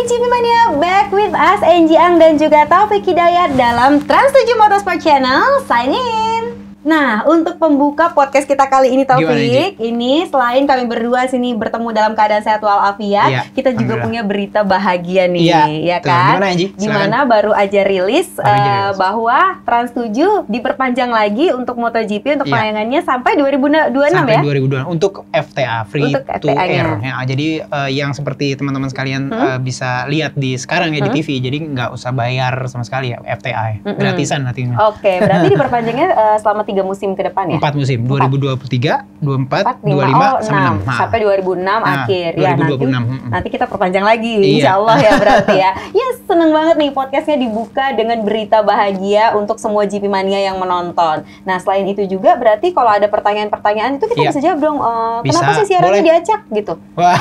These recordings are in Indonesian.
GP Mania, back with us Angie Ang dan juga Taufik Hidayat dalam Trans7 Motorsport Channel. Sign in. Nah, untuk pembuka podcast kita kali ini Taufik, ini selain kami berdua sini bertemu dalam keadaan sehat walafiat, kita juga punya berita bahagia nih, ya kan? Gimana Angie? Gimana baru aja rilis bahwa Trans7 diperpanjang lagi untuk MotoGP untuk tayangannya sampai 2026 sampai ya? 2026 untuk FTA, free untuk to air. Ya, jadi yang seperti teman-teman sekalian bisa lihat di sekarang ya di TV, jadi nggak usah bayar sama sekali ya FTA, gratisan nantinya. Oke, berarti diperpanjangnya selama 3 musim ke depan ya? 4 musim, 2023, 24, 25, sama 6. Sampai 2026 akhir. 2026. Ya, nanti kita perpanjang lagi, insya Allah ya berarti ya. Yes, seneng banget nih podcastnya dibuka dengan berita bahagia untuk semua GP Mania yang menonton. Nah, selain itu juga berarti kalau ada pertanyaan-pertanyaan itu kita bisa jawab dong. Kenapa sih siarannya diacak gitu? Wah,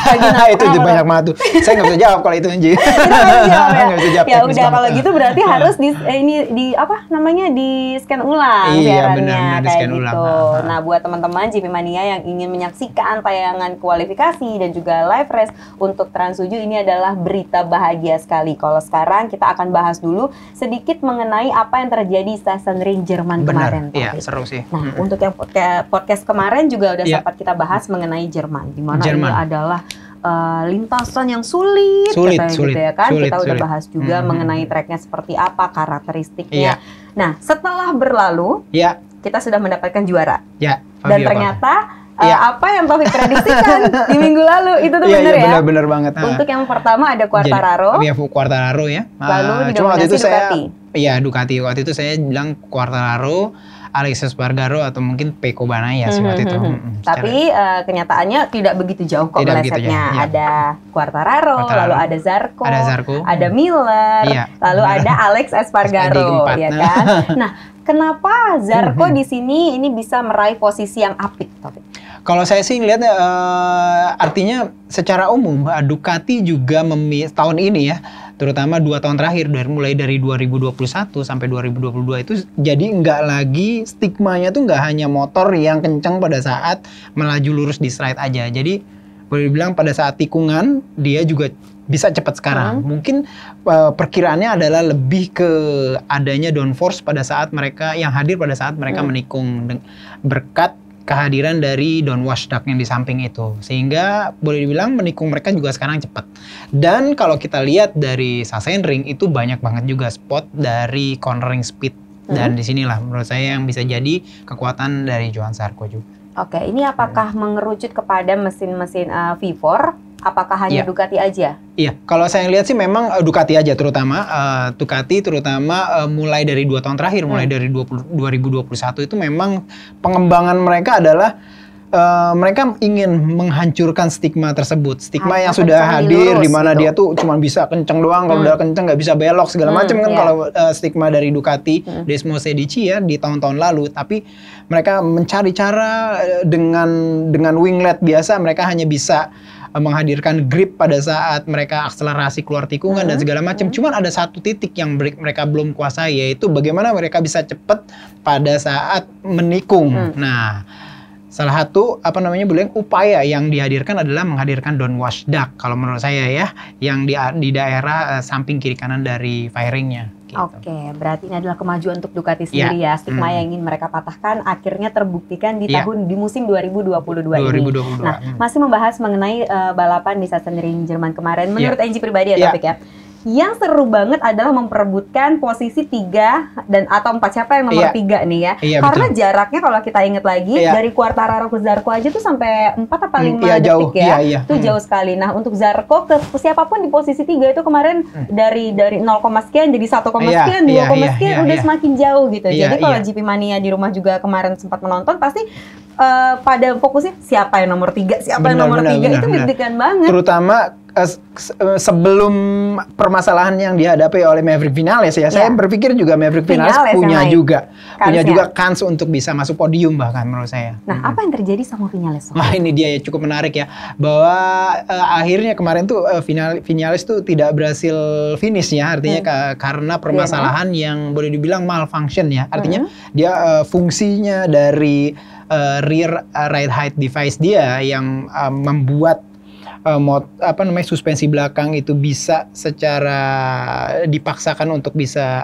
itu banyak banget tuh. Saya nggak bisa jawab kalau itu Angie. Ya udah kalau gitu berarti harus di scan ulang siarannya. Kayak gitu. Nah, buat teman-teman GP Mania yang ingin menyaksikan tayangan kualifikasi dan juga live race untuk Trans7 ini adalah berita bahagia sekali. Kalau sekarang kita akan bahas dulu sedikit mengenai apa yang terjadi di Sachsenring Jerman kemarin. Iya, seru sih. Nah, untuk yang podcast kemarin juga udah sempat kita bahas mengenai Jerman, di mana ini adalah lintasan yang sulit gitu ya kan. Kita udah bahas juga mengenai tracknya seperti apa, karakteristiknya. Nah, setelah berlalu, kita sudah mendapatkan juara. Dan ternyata apa yang Taufik prediksikan di minggu lalu itu tuh benar ya? Benar banget. Untuk yang pertama ada Quartararo. Quartararo ya. Lalu didominasi Ducati. Ducati. Waktu itu saya bilang Quartararo, Aleix Espargaro atau mungkin Pecco Bagnaia sih waktu itu. Tapi kenyataannya tidak begitu jauh kok melesetnya. Ada Quartararo, lalu ada Zarco, ada Miller, lalu ada Aleix Espargaro, ya kan? Nah, kenapa Zarco di sini ini bisa meraih posisi yang apik, Taufik? Kalau saya sih lihat artinya secara umum Ducati juga tahun ini ya, terutama 2 tahun terakhir mulai dari 2021 sampai 2022 itu jadi nggak lagi stigmanya tuh nggak hanya motor yang kencang pada saat melaju lurus di straight aja. Jadi boleh dibilang pada saat tikungan dia juga bisa cepat sekarang. Mungkin perkiraannya adalah lebih ke adanya downforce pada saat mereka yang hadir pada saat mereka menikung berkat kehadiran dari downwash duct yang di samping itu, sehingga boleh dibilang menikung mereka juga sekarang cepat. Dan kalau kita lihat dari Sachsenring itu banyak banget juga spot dari cornering speed, dan disinilah menurut saya yang bisa jadi kekuatan dari Johann Zarco juga. Oke, ini apakah mengerucut kepada mesin-mesin V4? Apakah hanya Ducati aja? Iya, kalau saya lihat sih memang Ducati aja terutama Ducati mulai dari 2 tahun terakhir, mulai dari 2021 itu memang pengembangan mereka adalah mereka ingin menghancurkan stigma tersebut. Stigma yang sudah hadir di mana dia tuh cuma bisa kenceng doang, kalau udah kenceng nggak bisa belok segala macam kan kalau stigma dari Ducati, Desmo Sedici ya di tahun-tahun lalu. Tapi mereka mencari cara dengan winglet biasa mereka hanya bisa menghadirkan grip pada saat mereka akselerasi keluar tikungan dan segala macam. Cuman ada satu titik yang mereka belum kuasai, yaitu bagaimana mereka bisa cepat pada saat menikung. Nah, salah satu upaya yang dihadirkan adalah menghadirkan downwash duct kalau menurut saya ya, yang di daerah samping kiri kanan dari fairingnya. Gitu. Oke, berarti ini adalah kemajuan untuk Ducati sendiri ya. Stigma yang ingin mereka patahkan akhirnya terbuktikan di musim 2022 ini. Nah, masih membahas mengenai balapan di Sachsenring Jerman kemarin. Menurut Angie pribadi ya, Taufik ya. Yang seru banget adalah memperebutkan posisi 3 atau 4, siapa yang nomor 3 nih ya. Karena betul. Jaraknya kalau kita ingat lagi dari Quartararo ke Zarco aja tuh sampai 4 apa 5 detik ya. Itu jauh sekali. Nah, untuk Zarco ke siapapun di posisi 3 itu kemarin dari 0, sekian jadi 1, sekian, 2, sekian udah semakin jauh gitu. Jadi kalau GP Mania di rumah juga kemarin sempat menonton pasti pada fokusnya siapa yang nomor 3, siapa yang nomor 3 itu deg-degan banget. Terutama sebelum permasalahan yang dihadapi oleh Maverick Vinales ya, saya berpikir juga Maverick Vinales punya juga kans untuk bisa masuk podium bahkan menurut saya. Nah, apa yang terjadi sama Vinales? Nah, ini dia ya cukup menarik ya, bahwa akhirnya kemarin tuh Vinales tuh tidak berhasil finish ya, artinya karena permasalahan yang boleh dibilang malfunction ya, artinya dia fungsinya dari rear ride height device dia yang membuat suspensi belakang itu bisa secara dipaksakan untuk bisa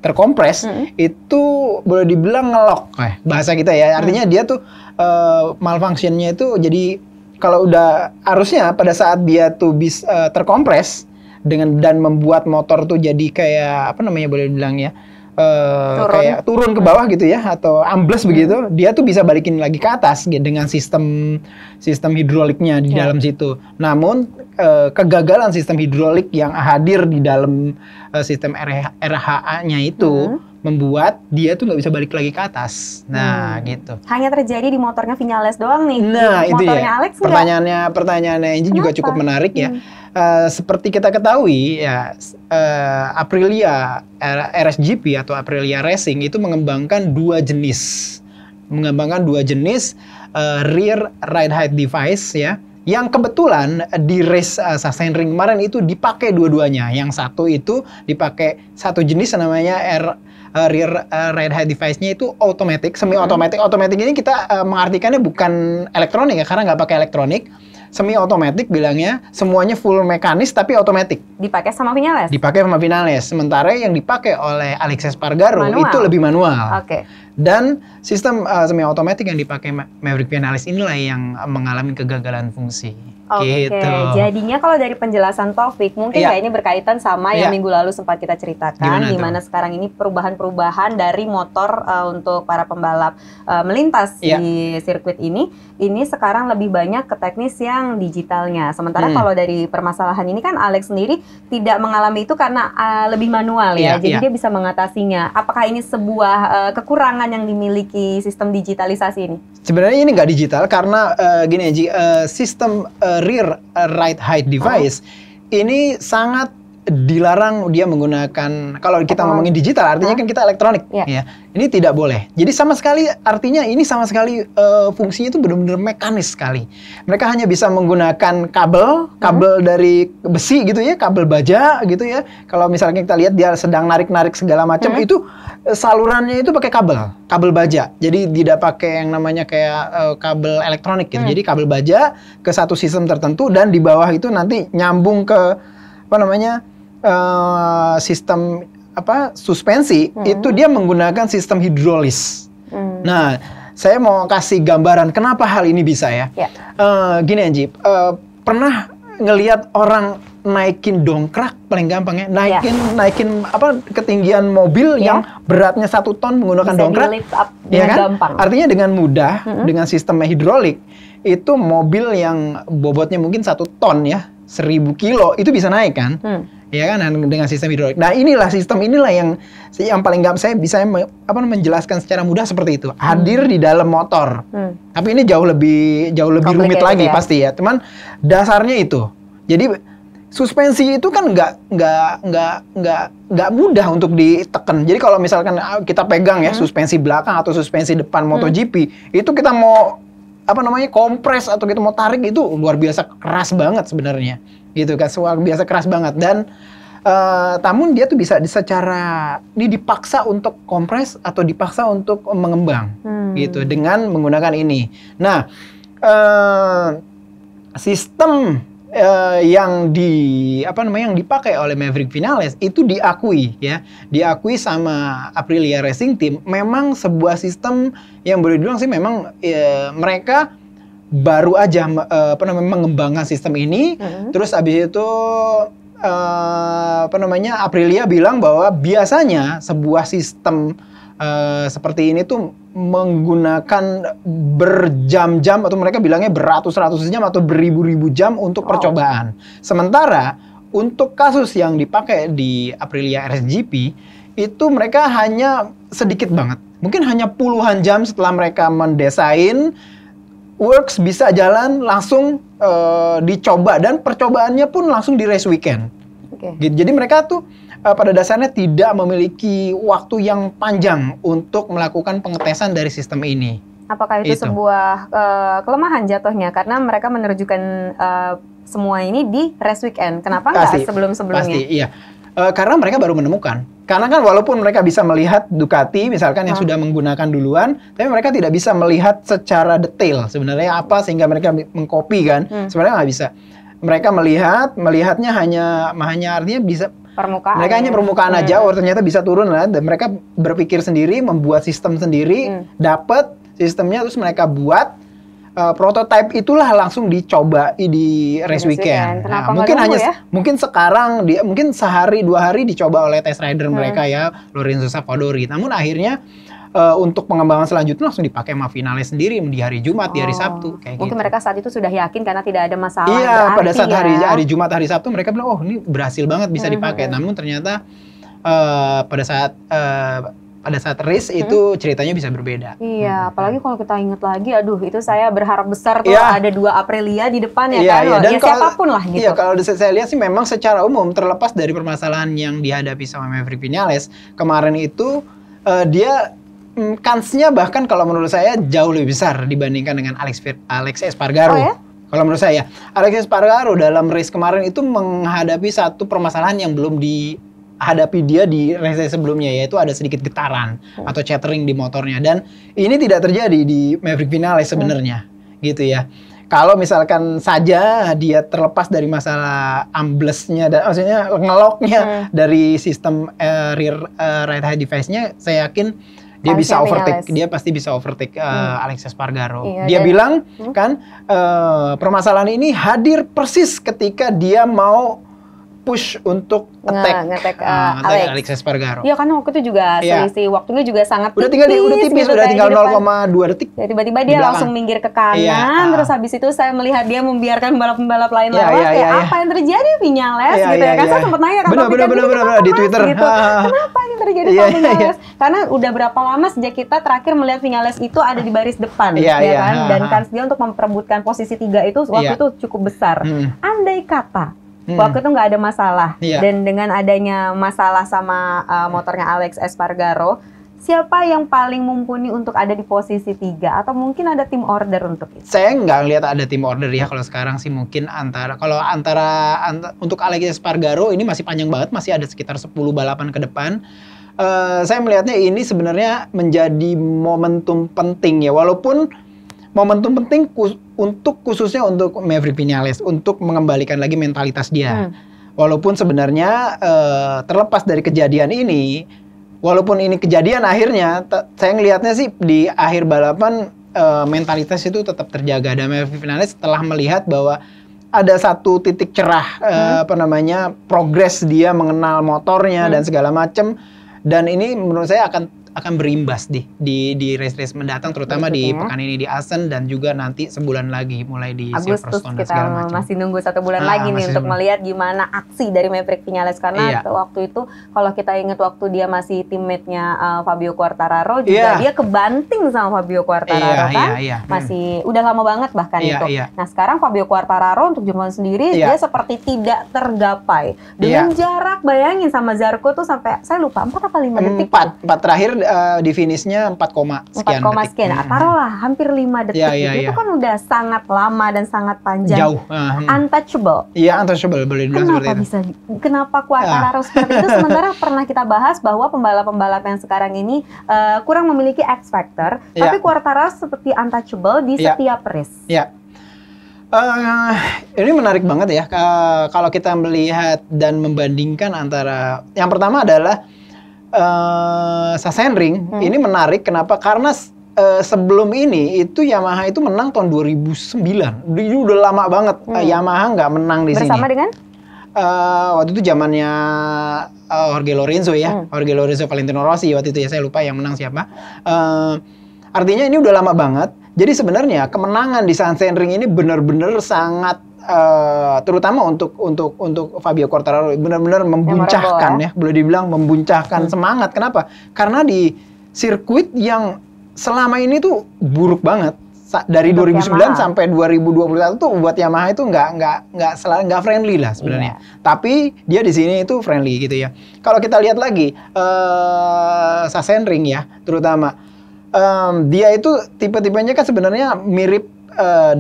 terkompres, itu boleh dibilang ngelok bahasa kita ya. Artinya dia tuh malfunctionnya itu jadi kalau udah harusnya pada saat dia tuh bisa terkompres dan membuat motor tuh jadi kayak boleh dibilang ya kayak turun ke bawah gitu ya, atau ambles begitu, dia tuh bisa balikin lagi ke atas gitu, dengan sistem hidroliknya di dalam situ. Namun kegagalan sistem hidrolik yang hadir di dalam sistem RHA-nya itu membuat dia tuh nggak bisa balik lagi ke atas. Nah, gitu. Hanya terjadi di motornya Vinyales doang nih. Nah, itu motornya ya. Alex Pertanyaannya Angie juga cukup menarik ya. Seperti kita ketahui ya, Aprilia RSGP atau Aprilia Racing itu mengembangkan dua jenis rear ride height device ya, yang kebetulan di race Sachsenring kemarin itu dipakai dua-duanya. Yang satu itu dipakai satu jenis namanya rear ride height device-nya itu automatic, semi automatic. Automatic ini kita mengartikannya bukan elektronik ya, karena nggak pakai elektronik. Semi otomatis bilangnya, semuanya full mekanis tapi otomatis. Dipakai sama Vinyales? Dipakai sama Vinyales. Sementara yang dipakai oleh Alex Espargaro itu lebih manual. Oke. Dan sistem semi otomatis yang dipakai Maverick Vinyales inilah yang mengalami kegagalan fungsi. Oke, jadinya kalau dari penjelasan Taufik, mungkin ini berkaitan sama yang minggu lalu sempat kita ceritakan, di mana sekarang ini perubahan-perubahan dari motor untuk para pembalap melintas di sirkuit ini sekarang lebih banyak ke teknis yang digitalnya. Sementara kalau dari permasalahan ini kan Alex sendiri tidak mengalami itu karena lebih manual ya, jadi dia bisa mengatasinya. Apakah ini sebuah kekurangan yang dimiliki sistem digitalisasi ini? Sebenarnya ini nggak digital karena gini Angie, sistem rear ride height device ini sangat dilarang dia menggunakan, kalau kita ngomongin digital artinya kan kita elektronik ya. Ini tidak boleh. Jadi sama sekali artinya ini sama sekali fungsinya itu benar-benar mekanis sekali. Mereka hanya bisa menggunakan kabel dari besi gitu ya, kabel baja gitu ya. Kalau misalnya kita lihat dia sedang narik-narik segala macam itu salurannya itu pakai kabel baja. Jadi tidak pakai yang namanya kayak kabel elektronik gitu. Jadi kabel baja ke satu sistem tertentu dan di bawah itu nanti nyambung ke sistem suspensi itu dia menggunakan sistem hidrolis. Nah, saya mau kasih gambaran kenapa hal ini bisa ya. Gini Angie, pernah ngelihat orang naikin dongkrak paling gampang ya, naikin ketinggian mobil yang beratnya 1 ton menggunakan bisa dongkrak, ya kan? Gampang. Artinya dengan mudah dengan sistem hidrolik itu mobil yang bobotnya mungkin 1 ton ya, 1000 kilo itu bisa naik kan? Ya kan, dengan sistem hidrolik. Nah, sistem inilah yang paling gampang saya bisa menjelaskan secara mudah seperti itu. Hadir di dalam motor. Tapi ini jauh lebih rumit lagi pasti ya. Cuman dasarnya itu. Jadi suspensi itu kan nggak mudah untuk ditekan. Jadi kalau misalkan kita pegang ya suspensi belakang atau suspensi depan MotoGP, itu kita mau kompres atau kita mau tarik itu luar biasa keras banget sebenarnya. Gitu kan, luar biasa keras banget. Dan namun dia tuh bisa secara ini dipaksa untuk kompres atau dipaksa untuk mengembang gitu dengan menggunakan ini. Nah, sistem yang dipakai oleh Maverick Viñales itu diakui sama Aprilia Racing Team memang sebuah sistem yang boleh dibilang sih memang mereka baru aja mengembangkan sistem ini. Terus abis itu Aprilia bilang bahwa biasanya sebuah sistem seperti ini tuh menggunakan berjam-jam, atau mereka bilangnya beratus-ratus jam atau beribu-ribu jam untuk percobaan. Sementara untuk kasus yang dipakai di Aprilia RSGP itu mereka hanya sedikit banget. Mungkin hanya puluhan jam setelah mereka mendesain, works bisa jalan langsung dicoba, dan percobaannya pun langsung di race weekend. Jadi mereka tuh pada dasarnya tidak memiliki waktu yang panjang untuk melakukan pengetesan dari sistem ini. Apakah itu sebuah kelemahan jatuhnya karena mereka menerjukan semua ini di race weekend? Kenapa nggak sebelum-sebelumnya? Pasti, iya. Karena mereka baru menemukan. Karena kan walaupun mereka bisa melihat Ducati misalkan yang sudah menggunakan duluan, tapi mereka tidak bisa melihat secara detail sebenarnya apa sehingga mereka mengcopy kan. Sebenarnya nggak bisa. Mereka melihatnya hanya artinya bisa permukaan. Mereka hanya permukaan aja, ternyata bisa turun lah. Dan mereka berpikir sendiri, membuat sistem sendiri, dapat sistemnya terus mereka buat prototype itulah langsung dicoba di race weekend. Nah, mungkin sekarang mungkin sehari 2 hari dicoba oleh test rider mereka ya, Lorenzo Savadori. Namun akhirnya untuk pengembangan selanjutnya langsung dipakai sama finales sendiri di hari Jumat, di hari Sabtu kayak mungkin gitu. mereka saat itu sudah yakin karena tidak ada masalah. Iya, pada saat hari Jumat, hari Sabtu mereka bilang, oh ini berhasil banget bisa dipakai. Namun ternyata pada saat race itu ceritanya bisa berbeda. Iya, apalagi kalau kita ingat lagi, aduh itu saya berharap besar tuh ada 2 Aprilia di depan ya kan. Iya. Dan siapapun lah gitu. Iya, kalau saya lihat sih memang secara umum terlepas dari permasalahan yang dihadapi sama Maverick Vinales, kemarin itu dia kansnya bahkan kalau menurut saya jauh lebih besar dibandingkan dengan Alex Espargaro. Oh ya? Kalau menurut saya, Alex Espargaro dalam race kemarin itu menghadapi satu permasalahan yang belum dihadapi dia di race sebelumnya, yaitu ada sedikit getaran atau chattering di motornya. Dan ini tidak terjadi di Maverick Vinales sebenarnya, gitu ya. Kalau misalkan saja dia terlepas dari masalah amblesnya, dan maksudnya ngeloknya dari sistem rear right high device-nya, saya yakin dia bisa overtake, dia pasti bisa overtake Alex Espargaro. Iya, dia bilang kan permasalahan ini hadir persis ketika dia mau push untuk nge-tag Alex Espargaro. Iya, karena waktu itu juga selisih waktunya juga sangat tipis. Udah tipis, udah tinggal 0,2 detik. Tiba-tiba dia langsung minggir ke kanan, terus habis itu saya melihat dia membiarkan pembalap-pembalap lain lewat. Apa yang terjadi Vinales gitu ya kan? Saya sempat nanya kan bener di Twitter. Gitu. Kenapa yang terjadi sama Vinales? Karena udah berapa lama sejak kita terakhir melihat Vinales itu ada di baris depan, ya kan? Dan kans dia untuk memperebutkan posisi 3 itu waktu itu cukup besar. Andai kata waktu itu nggak ada masalah, dan dengan adanya masalah sama motornya Alex Espargaro, siapa yang paling mumpuni untuk ada di posisi 3? Atau mungkin ada tim order untuk itu? Saya nggak lihat ada tim order ya kalau sekarang sih. Mungkin antara untuk Alex Espargaro ini masih panjang banget, masih ada sekitar 10 balapan ke depan. Saya melihatnya ini sebenarnya menjadi momentum penting ya, walaupun momentum penting khususnya untuk Maverick Vinales untuk mengembalikan lagi mentalitas dia. Walaupun sebenarnya terlepas dari kejadian ini, walaupun ini kejadian akhirnya, saya ngelihatnya sih di akhir balapan mentalitas itu tetap terjaga. Dan Maverick Vinales setelah melihat bahwa ada satu titik cerah progres dia mengenal motornya dan segala macam. Dan ini menurut saya akan berimbas di race-race mendatang, terutama di pekan ini di Assen dan juga nanti sebulan lagi mulai di Silverstone dan segala macam. Masih nunggu 1 bulan lagi nih untuk melihat gimana aksi dari Maverick Vinales, karena waktu itu kalau kita ingat waktu dia masih teammate-nya Fabio Quartararo juga dia kebanting sama Fabio Quartararo kan. Masih udah lama banget bahkan itu. Nah, sekarang Fabio Quartararo untuk Jerman sendiri dia seperti tidak tergapai. Dengan jarak, bayangin sama Zarco tuh sampai saya lupa 4 atau 5 detik. 4 terakhir di finishnya 4, sekian detik. Taruhlah hampir 5 detik. Itu kan udah sangat lama dan sangat panjang. Jauh. Untouchable. Iya, untouchable, boleh dibilang seperti itu. Kenapa Quartararo seperti itu? Sementara pernah kita bahas bahwa pembalap-pembalap yang sekarang ini kurang memiliki X factor, tapi Quartararo seperti untouchable di setiap race. Iya. Ini menarik banget ya kalau kita melihat dan membandingkan antara, yang pertama adalah Sachsenring. Ini menarik kenapa? Karena sebelum ini itu Yamaha itu menang tahun 2009. Ini udah lama banget Yamaha nggak menang di sini. Bersama dengan? Waktu itu zamannya Jorge Lorenzo ya, Jorge Lorenzo, Valentino Rossi waktu itu ya, saya lupa yang menang siapa. Artinya ini udah lama banget. Jadi sebenarnya kemenangan di Sachsenring ini benar-benar sangat terutama untuk Fabio Quartararo benar-benar membuncahkan ya, boleh dibilang membuncahkan semangat. Kenapa? Karena di sirkuit yang selama ini tuh buruk banget. Dari untuk 2009 Yamaha sampai 2021 tuh buat Yamaha itu nggak friendly lah sebenarnya. Tapi dia di sini itu friendly gitu ya. Kalau kita lihat lagi Sachsenring ya, terutama dia itu tipe-tipenya kan sebenarnya mirip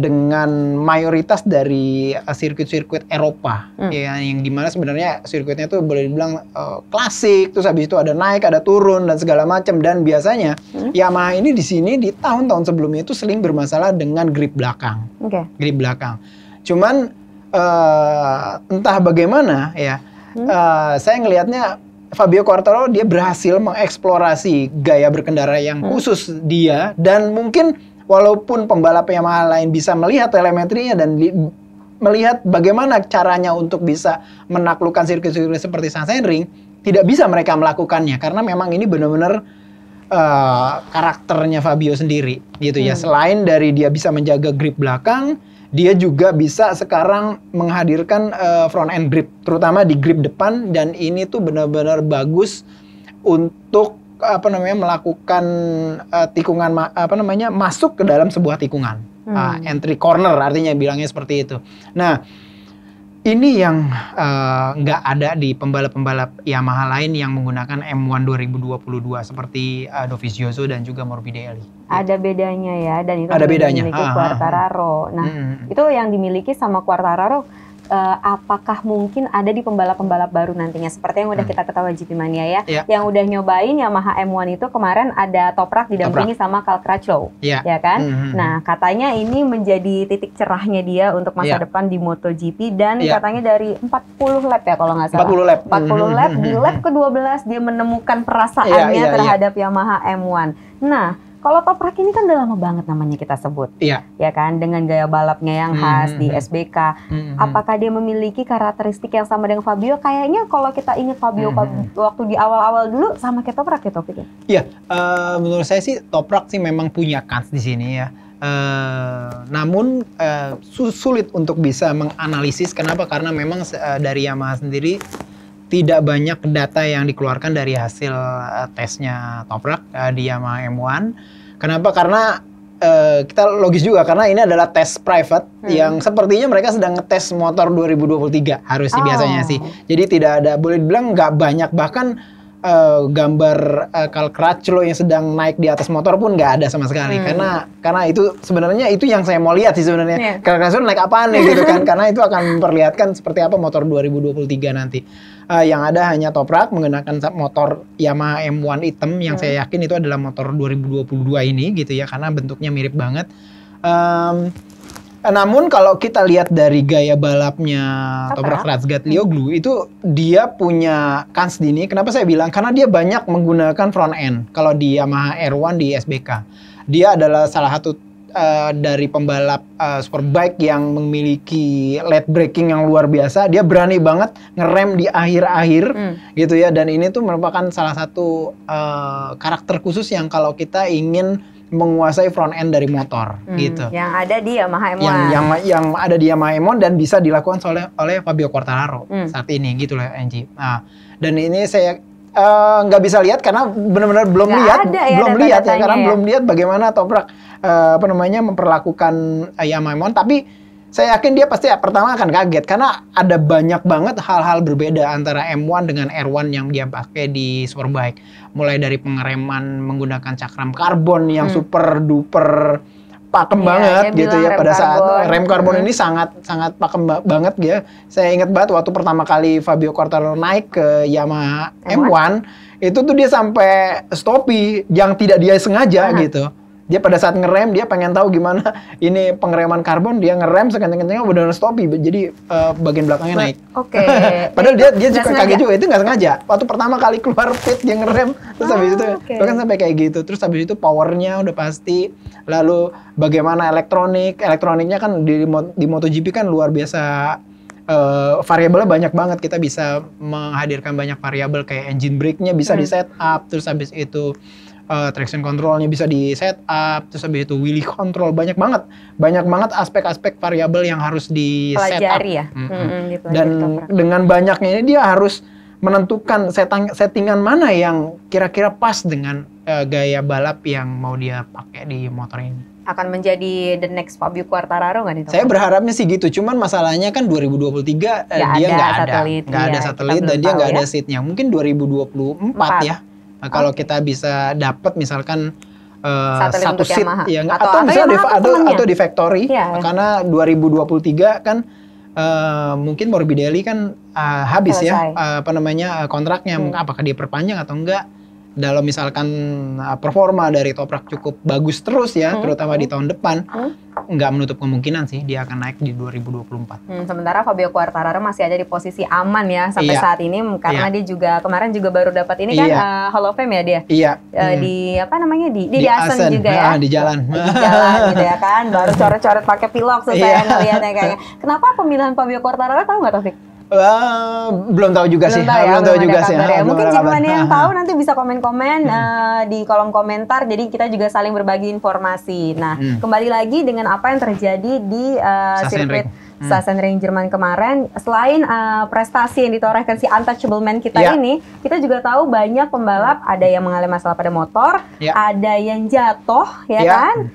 dengan mayoritas dari sirkuit-sirkuit Eropa, ya, yang dimana sebenarnya sirkuitnya tuh boleh dibilang klasik, terus habis itu ada naik, ada turun dan segala macam. Dan biasanya Yamaha ini di sini di tahun-tahun sebelumnya itu sering bermasalah dengan grip belakang, grip belakang. Cuman entah bagaimana ya, saya ngelihatnya Fabio Quartararo dia berhasil mengeksplorasi gaya berkendara yang khusus dia, dan mungkin walaupun pembalap Yamaha lain bisa melihat telemetrinya dan melihat bagaimana caranya untuk bisa menaklukkan sirkuit-sirkuit seperti Sachsenring, tidak bisa mereka melakukannya karena memang ini benar-benar karakternya Fabio sendiri gitu ya. Selain dari dia bisa menjaga grip belakang, dia juga bisa sekarang menghadirkan front end grip, terutama di grip depan, dan ini tuh benar-benar bagus untuk melakukan tikungan masuk ke dalam sebuah tikungan, entry corner artinya bilangnya seperti itu. Nah, ini yang nggak ada di pembalap-pembalap Yamaha lain yang menggunakan M1 2022 seperti Dovizioso dan juga Morbidelli. Ada bedanya ya, dan itu ada bedanya. Dimiliki Quartararo. Nah, itu yang dimiliki sama Quartararo. Apakah mungkin ada di pembalap-pembalap baru nantinya seperti yang udah kita ketahui GP Mania ya, yang udah nyobain Yamaha M1 itu kemarin ada Toprak didampingi sama Cal Crutchlow, ya kan? Nah, katanya ini menjadi titik cerahnya dia untuk masa depan di MotoGP, dan katanya dari 40 lap ya kalau nggak salah. 40 lap di lap ke-12 dia menemukan perasaannya terhadap Yamaha M1. Nah, kalau Toprak ini kan udah lama banget namanya kita sebut, ya kan, dengan gaya balapnya yang khas di SBK. Apakah dia memiliki karakteristik yang sama dengan Fabio? Kayaknya kalau kita ingat Fabio waktu di awal-awal dulu sama kayak Toprak ya, Topik ya? Iya, menurut saya sih Toprak sih memang punya kans di sini ya. Namun sulit untuk bisa menganalisis. Kenapa? Karena memang dari Yamaha sendiri tidak banyak data yang dikeluarkan dari hasil tesnya Toprak di Yamaha M1. Kenapa? Karena kita logis juga karena ini adalah tes private yang sepertinya mereka sedang ngetes motor 2023 harusnya biasanya sih. Jadi tidak ada, boleh dibilang nggak banyak, bahkan gambar Cal Crutchlow yang sedang naik di atas motor pun nggak ada sama sekali. Karena itu sebenarnya itu yang saya mau lihat sih sebenarnya. Cal Crutchlow naik apaan nih gitu kan? Karena itu akan memperlihatkan seperti apa motor 2023 nanti. Yang ada hanya Toprak menggunakan motor Yamaha M1 hitam yang saya yakin itu adalah motor 2022 ini gitu ya, karena bentuknya mirip banget. Namun kalau kita lihat dari gaya balapnya Toprak Razgatlioglu itu dia punya kans di ini. Kenapa saya bilang? Karena dia banyak menggunakan front end. Kalau di Yamaha R1 di SBK, dia adalah salah satu dari pembalap superbike yang memiliki late braking yang luar biasa. Dia berani banget ngerem di akhir-akhir gitu ya. Dan ini tuh merupakan salah satu karakter khusus yang kalau kita ingin menguasai front end dari motor gitu. Yang ada di Yamaha M1. Yang ada di Yamaha M1 dan bisa dilakukan oleh Fabio Quartararo saat ini gitu loh, Angie. Nah, dan ini saya nggak bisa lihat karena benar-benar belum lihat karena belum lihat bagaimana Toprak memperlakukan Yamaha M1, tapi saya yakin dia pasti pertama akan kaget karena ada banyak banget hal-hal berbeda antara M1 dengan R1 yang dia pakai di Superbike. Mulai dari pengereman menggunakan cakram karbon yang super duper pakem banget gitu ya, pada saat rem karbon ini sangat pakem banget ya. Saya ingat banget waktu pertama kali Fabio Quartararo naik ke Yamaha M1 itu tuh dia sampai stopi yang tidak dia sengaja gitu. Dia pada saat ngerem, dia pengen tahu gimana ini pengereman karbon, dia ngerem sekenceng-kencengnya benar-benar stopi, jadi bagian belakangnya naik. Padahal dia juga kaget juga, itu nggak sengaja. Waktu pertama kali keluar pit dia ngerem, terus habis itu bahkan sampai kayak gitu. Terus habis itu powernya udah pasti. Lalu bagaimana elektroniknya kan di MotoGP kan luar biasa. Variabelnya banyak banget, kita bisa menghadirkan banyak variabel kayak engine brake-nya bisa di set up, terus habis itu traction controlnya bisa di set up, terus habis itu wheelie control, banyak banget aspek-aspek variabel yang harus di set up. Dan dengan banyaknya ini dia harus menentukan settingan mana yang kira-kira pas dengan gaya balap yang mau dia pakai di motor ini. Akan menjadi the next Fabio Quartararo nggak nih? Saya berharapnya sih gitu, cuman masalahnya kan 2023 dia nggak ada satelit dan dia nggak ada seatnya. Mungkin 2024 ya. Kalau kita bisa dapat misalkan satu seat ya, atau misalnya di factory karena 2023 kan mungkin Morbidelli kan habis ya kontraknya, apakah dia perpanjang atau enggak. Kalau misalkan performa dari Toprak cukup bagus terus ya, terutama di tahun depan, nggak menutup kemungkinan sih dia akan naik di 2024. Sementara Fabio Quartararo masih ada di posisi aman ya sampai saat ini, karena dia juga kemarin juga baru dapat ini kan Hall of Fame ya dia. Di apa namanya di Assen juga ya. Di jalan. Di jalan gitu ya kan, baru coret-coret pakai pilok saya ngelihatnya kayaknya. Kenapa pemilihan Fabio Quartararo, tahu nggak Taufik? Belum tahu juga sih. Belum tahu juga sih. Mungkin jika yang tahu nanti bisa komen-komen di kolom komentar. Jadi kita juga saling berbagi informasi. Nah, kembali lagi dengan apa yang terjadi di sirkuit Sachsenring Jerman kemarin. Selain prestasi yang ditorehkan si untouchable man kita ini, kita juga tahu banyak pembalap ada yang mengalami masalah pada motor, ada yang jatuh, kan?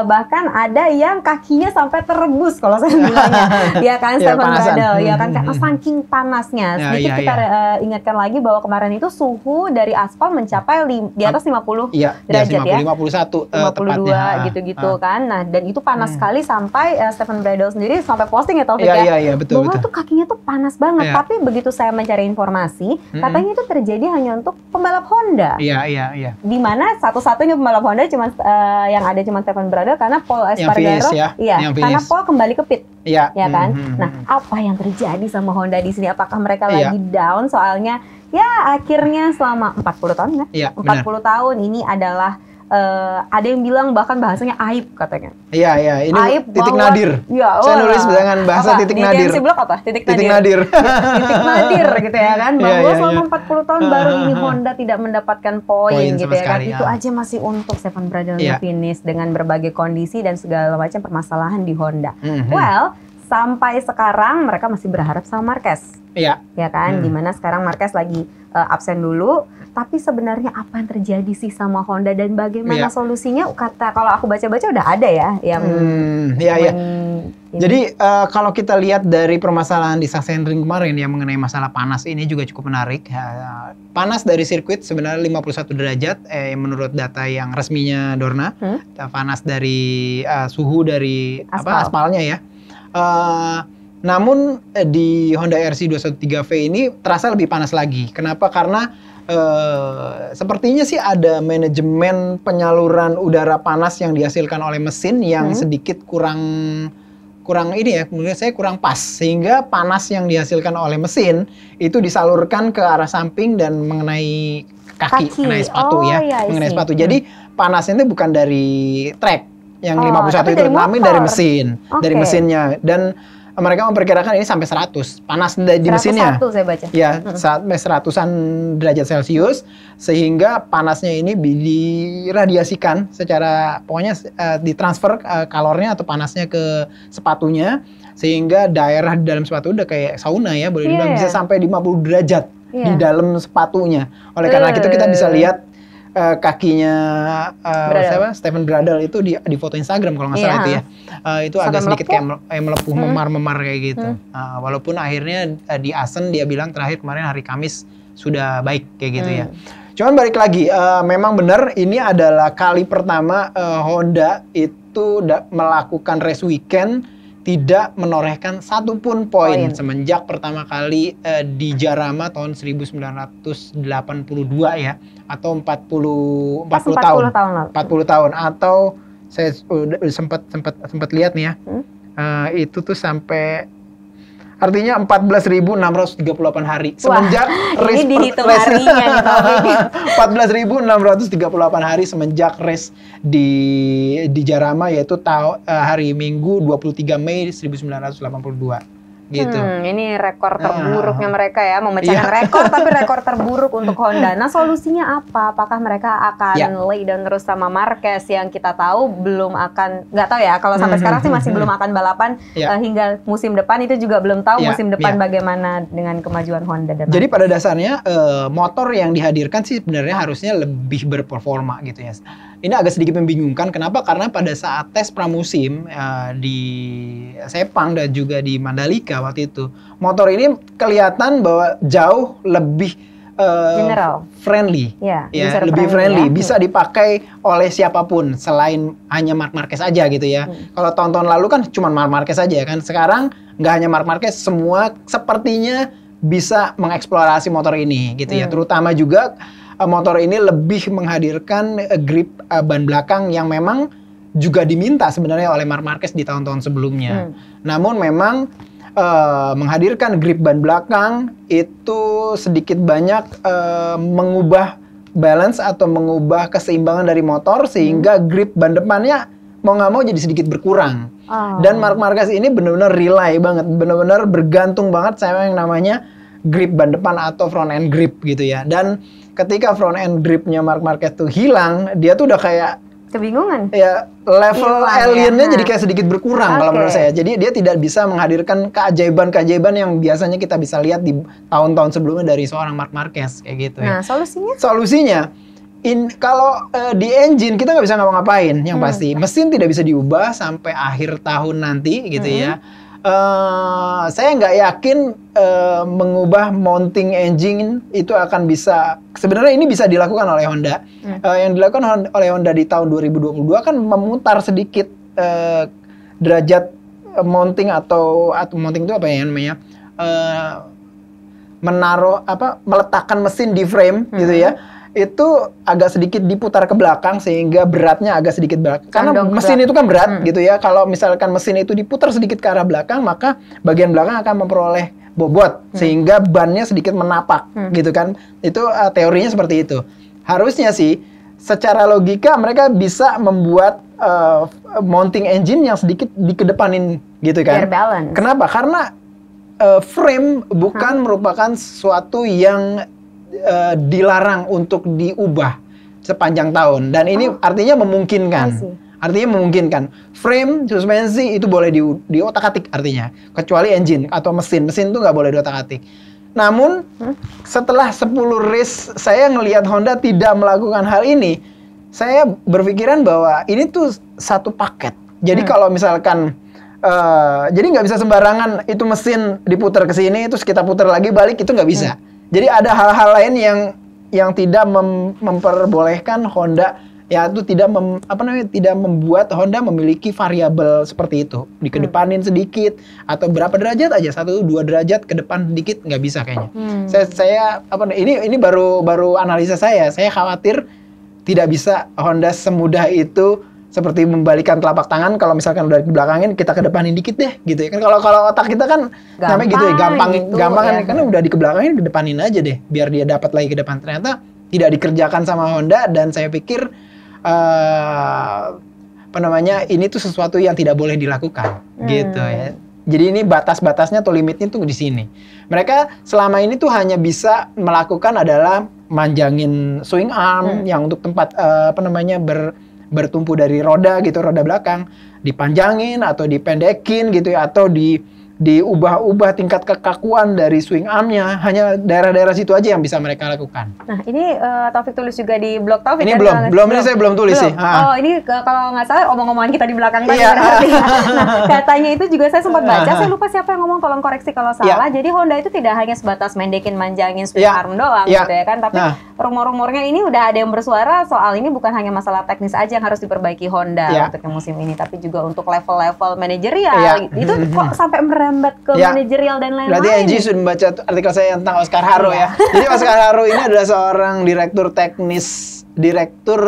Bahkan ada yang kakinya sampai terebus kalau saya bilangnya, ya kan, Stefan Bradl, ya kan, karena saking panasnya. Sedikit kita ingatkan lagi bahwa kemarin itu suhu dari aspal mencapai di atas 50 derajat ya, 51, 52 gitu-gitu kan. Nah, dan itu panas sekali sampai Stefan Bradl sendiri sampai posting ya Taufik betul, bahwa tuh kakinya tuh panas banget. Tapi begitu saya mencari informasi, katanya itu terjadi hanya untuk pembalap Honda. Di mana satu-satunya pembalap Honda cuma yang ada cuma Stefan Bradl, karena Paul Espargaro, karena Paul kembali ke pit, ya kan. Nah, apa yang terjadi sama Honda di sini? Apakah mereka lagi down? Soalnya ya akhirnya selama 40 tahun kan? 40 tahun ini adalah ada yang bilang bahkan bahasanya aib katanya. Ini aib titik nadir. Saya nulis dengan bahasa titik nadir. Di blog apa? Titik nadir. Titik nadir gitu ya kan. Bahwa selama 40 tahun baru ini Honda tidak mendapatkan poin gitu ya kan. Itu aja masih untuk Stefan Bradl finish dengan berbagai kondisi dan segala macam permasalahan di Honda. Well, sampai sekarang mereka masih berharap sama Marquez. Ya kan, dimana sekarang Marquez lagi absen dulu. Tapi sebenarnya apa yang terjadi sih sama Honda dan bagaimana solusinya? Kalau aku baca-baca udah ada ya yang Jadi kalau kita lihat dari permasalahan di Sachsenring kemarin yang mengenai masalah panas ini juga cukup menarik. Panas dari sirkuit sebenarnya 51 derajat menurut data yang resminya Dorna. Panas dari suhu dari aspalnya ya. Namun di Honda RC213V ini terasa lebih panas lagi. Kenapa? Karena sepertinya sih ada manajemen penyaluran udara panas yang dihasilkan oleh mesin yang sedikit kurang ini ya, menurut saya kurang pas, sehingga panas yang dihasilkan oleh mesin itu disalurkan ke arah samping dan mengenai kaki. Mengenai sepatu mengenai sepatu. Jadi panasnya itu bukan dari track yang 51 itu, tapi dari mesin, dari mesinnya. Dan mereka memperkirakan ini sampai 100 panas di mesinnya. 101 saya baca. Ya, sampai 100-an derajat Celcius, sehingga panasnya ini diradiasikan secara, pokoknya ditransfer kalornya atau panasnya ke sepatunya, sehingga daerah di dalam sepatu udah kayak sauna ya, boleh dibilang bisa sampai 50 derajat di dalam sepatunya. Oleh karena itu kita bisa lihat kakinya Stefan Bradl itu di foto Instagram kalau nggak salah itu ya, itu agak sedikit kayak melepuh, memar-memar kayak gitu. Walaupun akhirnya di Assen dia bilang terakhir kemarin hari Kamis sudah baik kayak gitu ya. Cuman balik lagi, memang benar ini adalah kali pertama Honda itu melakukan race weekend tidak menorehkan satupun poin semenjak pertama kali di Jarama tahun 1982 ya, atau 40 tahun. 40 tahun atau saya sempat lihat nih ya. Itu tuh sampai artinya 14.638 hari semenjak race. Ini dihitung harinya nih, 14.638 hari semenjak race di Jarama, yaitu hari Minggu 23 Mei 1982. Gitu. Ini rekor terburuknya mereka ya, memecahkan rekor, tapi rekor terburuk untuk Honda. Nah, solusinya apa? Apakah mereka akan lay down terus sama Marquez yang kita tahu belum akan, nggak tahu ya, kalau sampai sekarang sih masih belum akan balapan hingga musim depan, itu juga belum tahu musim depan bagaimana dengan kemajuan Honda dan Jadi pada dasarnya motor yang dihadirkan sih sebenarnya harusnya lebih berperforma gitu ya. Ini agak sedikit membingungkan. Kenapa? Karena pada saat tes pramusim di Sepang dan juga di Mandalika waktu itu, motor ini kelihatan bahwa jauh lebih friendly, lebih friendly, bisa dipakai oleh siapapun selain hanya Marc Marquez aja gitu ya. Kalau tahun-tahun lalu kan cuma Marc Marquez aja kan, sekarang nggak hanya Marc Marquez, semua sepertinya bisa mengeksplorasi motor ini gitu ya. Terutama juga motor ini lebih menghadirkan grip ban belakang yang memang juga diminta sebenarnya oleh Marc Marquez di tahun-tahun sebelumnya. Namun memang menghadirkan grip ban belakang itu sedikit banyak mengubah balance atau mengubah keseimbangan dari motor sehingga grip ban depannya mau nggak mau jadi sedikit berkurang. Dan Marc Marquez ini benar-benar rely banget, benar-benar bergantung banget sama yang namanya grip ban depan atau front end grip gitu ya. Dan ketika front end gripnya Marc Marquez tuh hilang, dia tuh udah kayak kebingungan. Ya, level aliennya jadi kayak sedikit berkurang kalau menurut saya. Jadi dia tidak bisa menghadirkan keajaiban-keajaiban yang biasanya kita bisa lihat di tahun-tahun sebelumnya dari seorang Marc Marquez kayak gitu ya. Nah, solusinya? Solusinya kalau di engine kita nggak bisa ngapa-ngapain yang pasti. Mesin tidak bisa diubah sampai akhir tahun nanti gitu ya. Saya nggak yakin mengubah mounting engine itu akan bisa. Sebenarnya ini bisa dilakukan oleh Honda. Yang dilakukan oleh Honda di tahun 2022 kan memutar sedikit derajat mounting atau mounting itu apa ya namanya? Meletakkan mesin di frame gitu ya. Itu agak sedikit diputar ke belakang sehingga beratnya agak sedikit berat. Karena mesin itu kan berat gitu ya. Kalau misalkan mesin itu diputar sedikit ke arah belakang, maka bagian belakang akan memperoleh bobot sehingga bannya sedikit menapak gitu kan. Itu teorinya seperti itu. Harusnya sih secara logika mereka bisa membuat mounting engine yang sedikit dikedepanin gitu kan. Biar balance. Kenapa? Karena frame bukan merupakan sesuatu yang dilarang untuk diubah sepanjang tahun dan ini artinya memungkinkan. Artinya memungkinkan. Frame, suspensi itu boleh diotak-atik artinya, kecuali engine atau mesin. Mesin itu nggak boleh diotak-atik. Namun setelah 10 race saya ngelihat Honda tidak melakukan hal ini, saya berpikiran bahwa ini tuh satu paket. Jadi kalau misalkan jadi nggak bisa sembarangan itu mesin diputar ke sini terus kita putar lagi balik, itu nggak bisa. Jadi ada hal-hal lain yang tidak memperbolehkan Honda, yaitu tidak membuat Honda memiliki variabel seperti itu. Dikedepanin sedikit atau berapa derajat aja, 1-2 derajat ke depan sedikit, nggak bisa kayaknya. Ini baru analisa saya. Saya khawatir tidak bisa Honda semudah itu seperti membalikan telapak tangan, kalau misalkan udah dibelakangin kita kedepanin dikit deh gitu ya kan. Kalau otak kita kan namanya gitu ya, gampang kan ya. Karena udah dikebelakangin kedepanin aja deh biar dia dapat lagi ke depan. Ternyata tidak dikerjakan sama Honda dan saya pikir ini tuh sesuatu yang tidak boleh dilakukan gitu ya. Jadi ini batas-batasnya atau limitnya tuh di sini. Mereka selama ini tuh hanya bisa melakukan adalah manjangin swing arm yang untuk tempat bertumpu dari roda gitu, roda belakang dipanjangin atau dipendekin gitu ya, atau diubah-ubah tingkat kekakuan dari swing armnya. Hanya daerah-daerah situ aja yang bisa mereka lakukan. Nah ini Taufik tulis juga di blog Taufik. Ini kan? Ini saya belum tulis sih. Oh ini kalau nggak salah omong-omongan kita di belakang tadi. Nah katanya itu juga saya sempat baca, saya lupa siapa yang ngomong, tolong koreksi kalau salah. Jadi Honda itu tidak hanya sebatas mendekin manjangin swing arm doang gitu ya kan, tapi rumor-rumornya ini udah ada yang bersuara soal ini bukan hanya masalah teknis aja yang harus diperbaiki Honda untuk yang musim ini, tapi juga untuk level-level manajerial. Itu kok sampai merembet ke manajerial dan lain-lain. Berarti Angie sudah membaca artikel saya tentang Oscar Haro ya. Jadi Oscar Haro ini adalah seorang direktur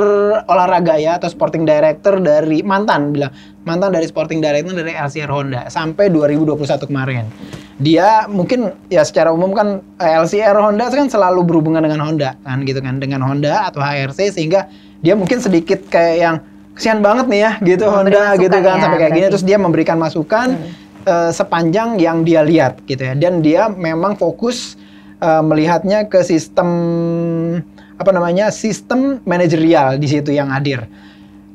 olahraga ya, atau sporting director dari mantan dari sporting director dari LCR Honda sampai 2021 kemarin. Dia mungkin ya secara umum kan LCR Honda kan selalu berhubungan dengan Honda kan gitu kan, dengan Honda atau HRC, sehingga dia mungkin sedikit kayak yang kesian banget nih ya gitu Honda gitu kan sampai kayak gini, terus dia memberikan masukan sepanjang yang dia lihat gitu ya, dan dia memang fokus melihatnya ke sistem sistem manajerial di situ yang hadir.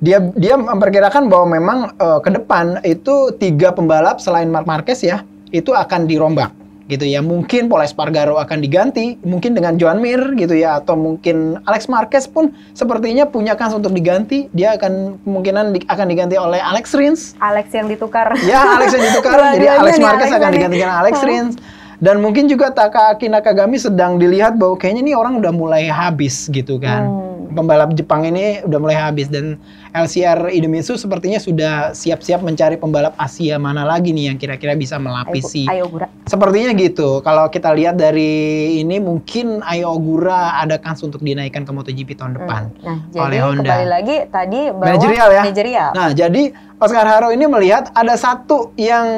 Dia memperkirakan bahwa memang ke depan itu 3 pembalap selain Marc Marquez ya itu akan dirombak gitu ya. Mungkin Pol Espargaro akan diganti, mungkin dengan Joan Mir gitu ya, atau mungkin Alex Marquez pun sepertinya punya kans untuk diganti. Dia kemungkinan akan diganti oleh Alex Rins. Alex yang ditukar. Ya, Alex yang ditukar. Jadi Alex Marquez akan digantikan Alex Rins. Dan mungkin juga Takaaki Nakagami sedang dilihat bahwa kayaknya nih orang udah mulai habis gitu kan. Pembalap Jepang ini udah mulai habis, dan LCR Idemitsu sepertinya sudah siap-siap mencari pembalap Asia mana lagi nih yang kira-kira bisa melapisi. Ayo Ogura. Sepertinya gitu. Kalau kita lihat dari ini mungkin Ayo Ogura ada kans untuk dinaikkan ke MotoGP tahun depan oleh Honda. Kembali lagi tadi bahwa manajerial ya. Manajerial. Nah, jadi Oscar Haro ini melihat ada satu yang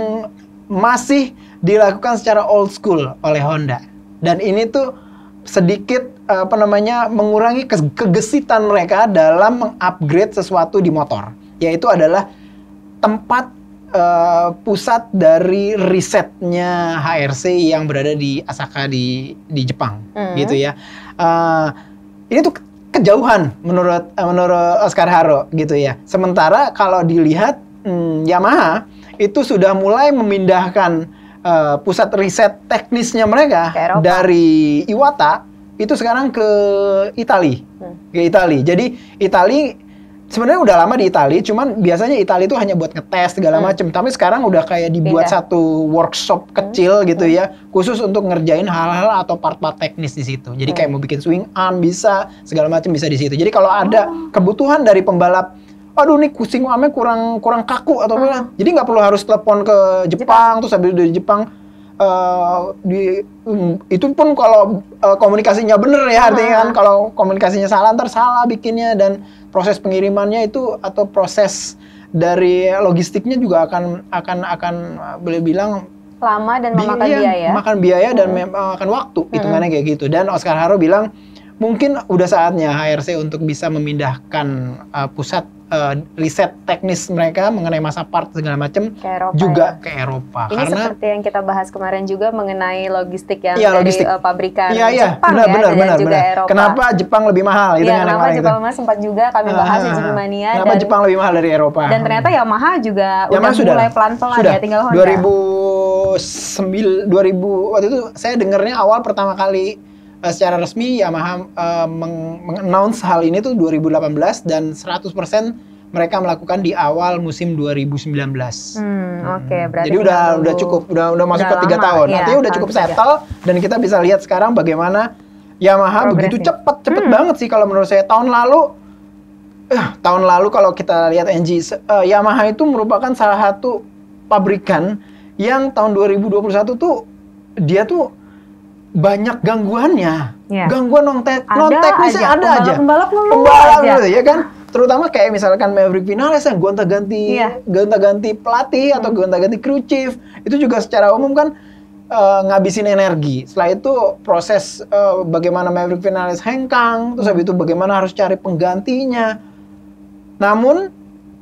masih dilakukan secara old school oleh Honda, dan ini tuh sedikit mengurangi kegesitan mereka dalam mengupgrade sesuatu di motor, yaitu adalah tempat pusat dari risetnya HRC yang berada di Asaka di Jepang, gitu ya. Ini tuh kejauhan menurut Oscar Haro gitu ya. Sementara kalau dilihat Yamaha itu sudah mulai memindahkan pusat riset teknisnya mereka dari Iwata itu sekarang ke Itali. Ke Itali. Jadi Itali sebenarnya udah lama di Itali, cuman biasanya Itali itu hanya buat ngetes segala macam. Tapi sekarang udah kayak dibuat satu workshop kecil gitu ya, khusus untuk ngerjain hal-hal atau part-part teknis di situ. Jadi kayak mau bikin swing arm bisa, segala macam bisa di situ. Jadi kalau ada kebutuhan dari pembalap, aduh nih swing armnya kurang kaku atau apa, jadi nggak perlu harus telepon ke Jepang. Terus habis dari Jepang itu pun kalau komunikasinya bener ya, artinya kan kalau komunikasinya salah ntar salah bikinnya, dan proses pengirimannya itu atau proses dari logistiknya juga akan boleh bilang lama dan memakan biaya. Makan biaya dan memakan waktu, hitungannya kayak gitu. Dan Oscar Haro bilang mungkin udah saatnya HRC untuk bisa memindahkan pusat riset teknis mereka mengenai masa part segala macam juga ke Eropa. Ini karena seperti yang kita bahas kemarin juga mengenai logistik yang dari pabrikan Jepang benar. Eropa. Kenapa Jepang lebih mahal? Kenapa Jepang mahal, sempat juga kami bahas di GP Mania. Kenapa Jepang lebih mahal dari Eropa? Dan ternyata Yamaha juga udah mulai pelan-pelan ya, tinggal Honda. 2000 waktu itu saya dengarnya awal pertama kali secara resmi Yamaha meng-announce hal ini tuh 2018, dan 100% mereka melakukan di awal musim 2019. Berarti jadi udah cukup, udah masuk ke 3 tahun. Artinya udah cukup settle, dan kita bisa lihat sekarang bagaimana Yamaha begitu cepet banget sih kalau menurut saya. Tahun lalu kalau kita lihat Yamaha itu merupakan salah satu pabrikan yang tahun 2021 tuh dia tuh banyak gangguannya. Gangguan non-teknisnya ada aja. Pembalap gitu ya kan. Terutama kayak misalkan Maverick Vinales yang gonta-ganti pelatih atau gonta-ganti crew chief, itu juga secara umum kan ngabisin energi. Setelah itu proses bagaimana Maverick Vinales hengkang, terus habis itu bagaimana harus cari penggantinya. Namun